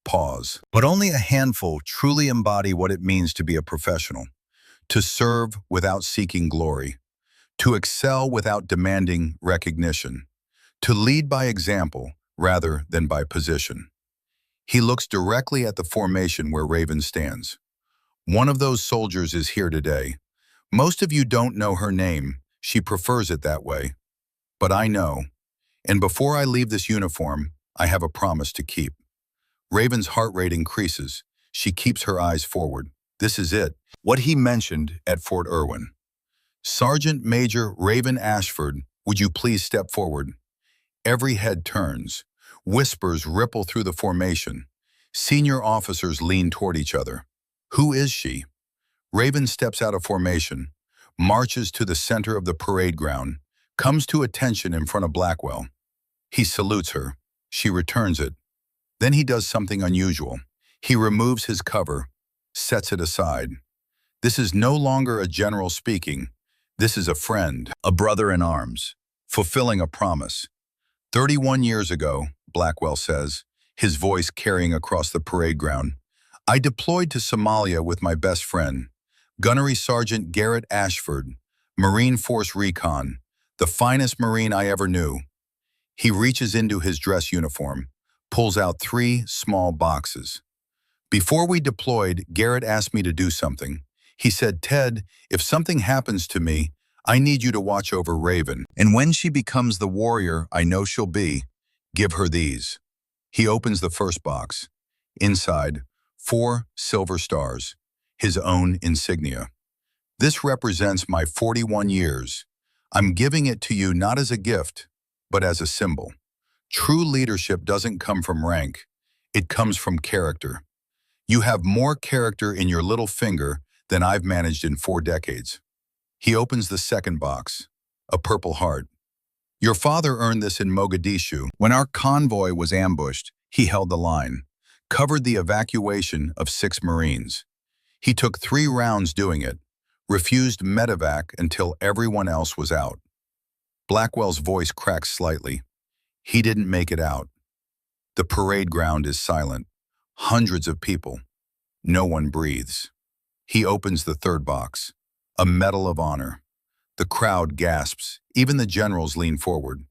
Pause. But only a handful truly embody what it means to be a professional. To serve without seeking glory. To excel without demanding recognition. To lead by example rather than by position. He looks directly at the formation where Raven stands. One of those soldiers is here today. Most of you don't know her name. She prefers it that way. But I know. And before I leave this uniform, I have a promise to keep. Raven's heart rate increases. She keeps her eyes forward. This is it. What he mentioned at Fort Irwin. Sergeant Major Raven Ashford, would you please step forward? Every head turns. Whispers ripple through the formation. Senior officers lean toward each other. Who is she? Raven steps out of formation, marches to the center of the parade ground, comes to attention in front of Blackwell. He salutes her. She returns it. Then he does something unusual. He removes his cover, sets it aside. This is no longer a general speaking. This is a friend, a brother in arms. fulfilling a promise. 31 years ago, Blackwell says, his voice carrying across the parade ground, I deployed to Somalia with my best friend, Gunnery Sergeant Garrett Ashford, Marine Force Recon, the finest Marine I ever knew. He reaches into his dress uniform, pulls out 3 small boxes. Before we deployed, Garrett asked me to do something. He said, Ted, if something happens to me, I need you to watch over Raven. And when she becomes the warrior I know she'll be, give her these. He opens the first box. Inside, 4 silver stars, his own insignia. This represents my 41 years. I'm giving it to you not as a gift, but as a symbol. True leadership doesn't come from rank. It comes from character. You have more character in your little finger than I've managed in 4 decades. He opens the second box, a Purple Heart. Your father earned this in Mogadishu. When our convoy was ambushed, he held the line, covered the evacuation of 6 Marines. He took 3 rounds doing it, refused medevac until everyone else was out. Blackwell's voice cracks slightly. He didn't make it out. The parade ground is silent. Hundreds of people. No one breathes. He opens the third box, a Medal of Honor. The crowd gasps. Even the generals lean forward.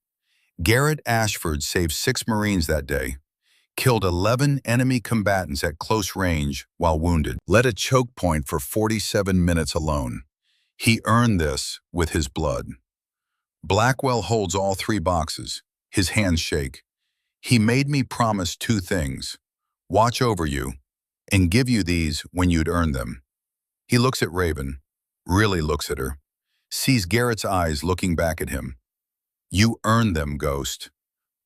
Garrett Ashford saved 6 Marines that day, killed 11 enemy combatants at close range while wounded, led a choke point for 47 minutes alone. He earned this with his blood. Blackwell holds all 3 boxes. His hands shake. He made me promise 2 things, watch over you, and give you these when you'd earned them. He looks at Raven, really looks at her, sees Garrett's eyes looking back at him. You earned them, Ghost.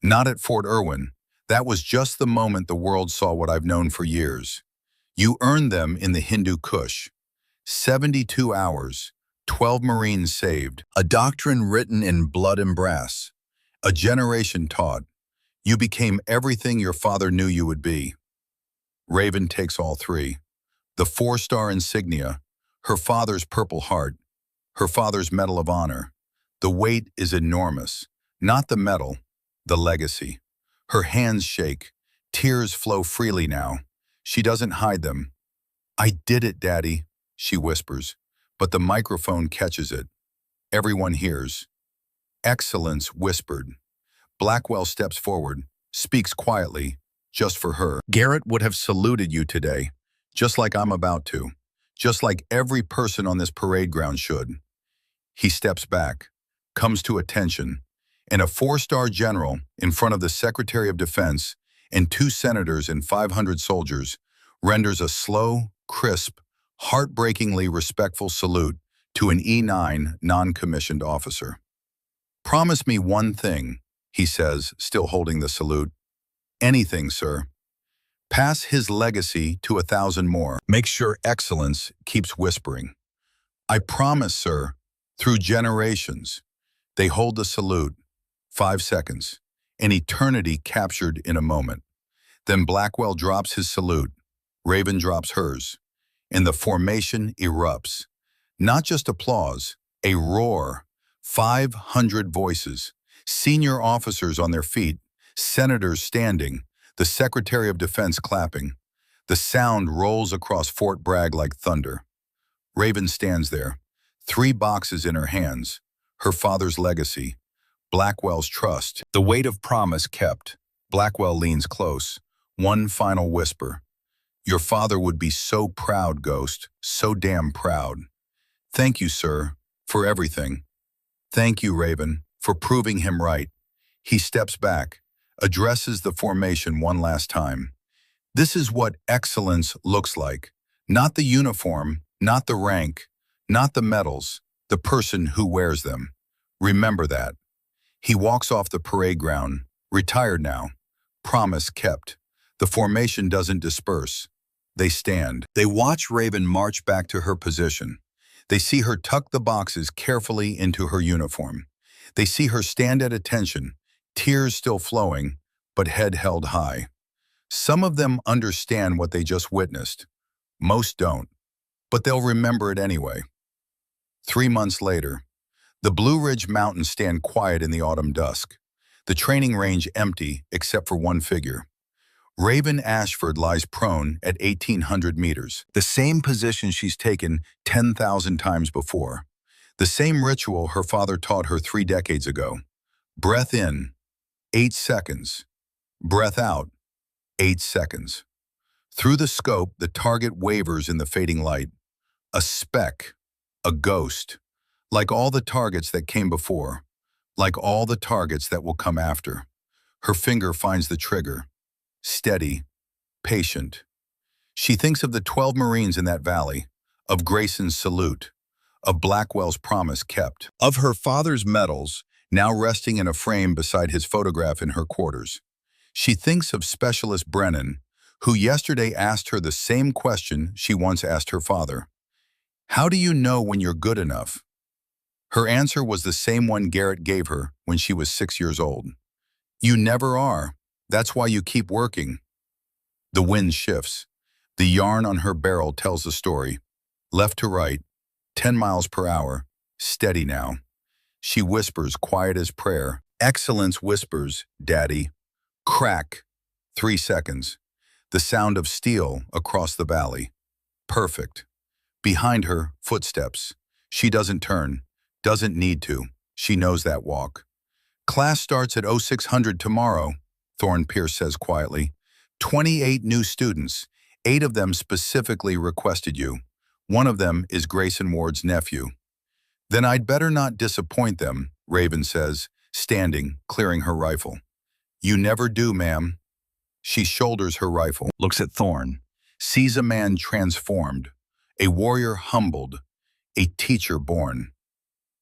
Not at Fort Irwin. That was just the moment the world saw what I've known for years. You earned them in the Hindu Kush. 72 hours, 12 Marines saved, a doctrine written in blood and brass, a generation taught. You became everything your father knew you would be. Raven takes all 3. The 4-star insignia, her father's Purple Heart, her father's Medal of Honor. The weight is enormous. Not the medal, the legacy. Her hands shake. Tears flow freely now. She doesn't hide them. I did it, Daddy, she whispers, but the microphone catches it. Everyone hears. Excellence whispered. Blackwell steps forward, speaks quietly, just for her. Garrett would have saluted you today, just like I'm about to, just like every person on this parade ground should. He steps back, comes to attention, and a 4-star general in front of the Secretary of Defense and 2 senators and 500 soldiers renders a slow, crisp, heartbreakingly respectful salute to an E9 non-commissioned officer. Promise me one thing, he says, still holding the salute. Anything, sir. Pass his legacy to 1,000 more. Make sure excellence keeps whispering. I promise, sir, through generations. They hold the salute. 5 seconds. An eternity captured in a moment. Then Blackwell drops his salute. Raven drops hers. And the formation erupts. Not just applause, a roar. 500 voices. Senior officers on their feet. Senators standing. The Secretary of Defense clapping. The sound rolls across Fort Bragg like thunder. Raven stands there. 3 boxes in her hands. Her father's legacy. Blackwell's trust. The weight of promise kept. Blackwell leans close. One final whisper. Your father would be so proud, Ghost. So damn proud. Thank you, sir, for everything. Thank you, Raven, for proving him right. He steps back, addresses the formation one last time. This is what excellence looks like. Not the uniform, not the rank, not the medals, the person who wears them. Remember that. He walks off the parade ground, retired now. Promise kept. The formation doesn't disperse. They stand. They watch Raven march back to her position. They see her tuck the boxes carefully into her uniform. They see her stand at attention, tears still flowing, but head held high. Some of them understand what they just witnessed. Most don't, but they'll remember it anyway. 3 months later, The Blue Ridge Mountains stand quiet in the autumn dusk. The training range empty except for one figure. Raven Ashford lies prone at 1,800 meters, the same position she's taken 10,000 times before. The same ritual her father taught her 3 decades ago. Breath in, 8 seconds. Breath out, 8 seconds. Through the scope, the target wavers in the fading light. A speck, a ghost, like all the targets that came before, like all the targets that will come after. Her finger finds the trigger. Steady, patient. She thinks of the 12 Marines in that valley, of Grayson's salute, of Blackwell's promise kept, of her father's medals now resting in a frame beside his photograph in her quarters. She thinks of Specialist Brennan, who yesterday asked her the same question she once asked her father. How do you know when you're good enough? Her answer was the same one Garrett gave her when she was 6 years old. You never are. That's why you keep working. The wind shifts. The yarn on her barrel tells the story. Left to right, 10 miles per hour, steady now. She whispers, quiet as prayer. Excellence whispers, Daddy. Crack, 3 seconds. The sound of steel across the valley. Perfect. Behind her, footsteps. She doesn't turn, doesn't need to. She knows that walk. Class starts at 0600 tomorrow, Thorne Pierce says quietly. 28 new students, 8 of them specifically requested you. One of them is Grayson Ward's nephew. Then I'd better not disappoint them, Raven says, standing, clearing her rifle. You never do, ma'am. She shoulders her rifle, looks at Thorne, sees a man transformed, a warrior humbled, a teacher born.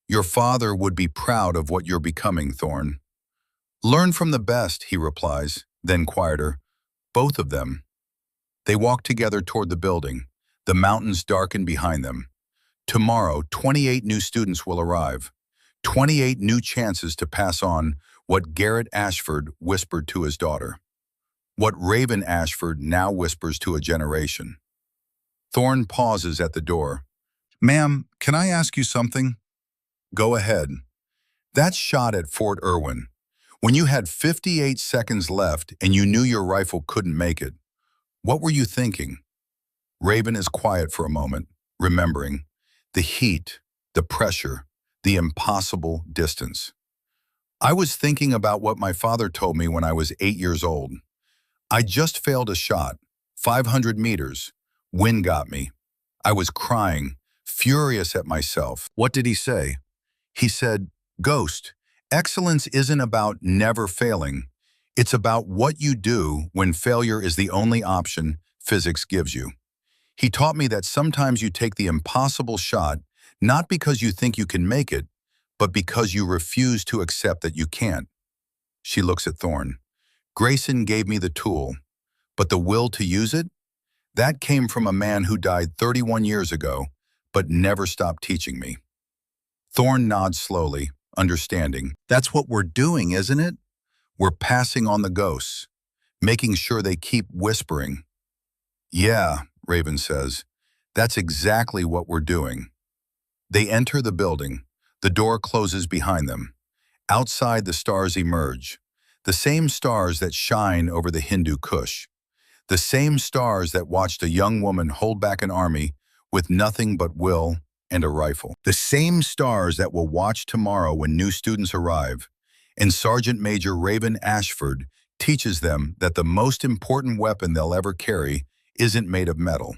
Your father would be proud of what you're becoming, Thorne. Learn from the best, he replies, then quieter. Both of them. They walk together toward the building. The mountains darken behind them. Tomorrow, 28 new students will arrive. 28 new chances to pass on what Garrett Ashford whispered to his daughter. What Raven Ashford now whispers to a generation. Thorne pauses at the door. Ma'am, can I ask you something? Go ahead. That shot at Fort Irwin, when you had 58 seconds left and you knew your rifle couldn't make it, what were you thinking? Raven is quiet for a moment, remembering the heat, the pressure, the impossible distance. I was thinking about what my father told me when I was 8 years old. I just failed a shot, 500 meters. Wind got me. I was crying, furious at myself. What did he say? He said, Ghost, excellence isn't about never failing. It's about what you do when failure is the only option physics gives you. He taught me that sometimes you take the impossible shot, not because you think you can make it, but because you refuse to accept that you can't. She looks at Thorne. Grayson gave me the tool, but the will to use it? That came from a man who died 31 years ago, but never stopped teaching me. Thorne nods slowly, understanding. That's what we're doing, isn't it? We're passing on the ghosts, making sure they keep whispering. Yeah, Raven says, that's exactly what we're doing. They enter the building. The door closes behind them. Outside, the stars emerge. The same stars that shine over the Hindu Kush. The same stars that watched a young woman hold back an army with nothing but will and a rifle. The same stars that will watch tomorrow when new students arrive. And Sergeant Major Raven Ashford teaches them that the most important weapon they'll ever carry isn't made of metal.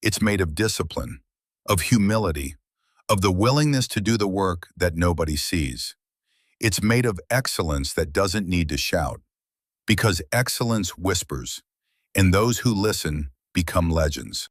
It's made of discipline, of humility, of the willingness to do the work that nobody sees. It's made of excellence that doesn't need to shout, because excellence whispers, and those who listen become legends.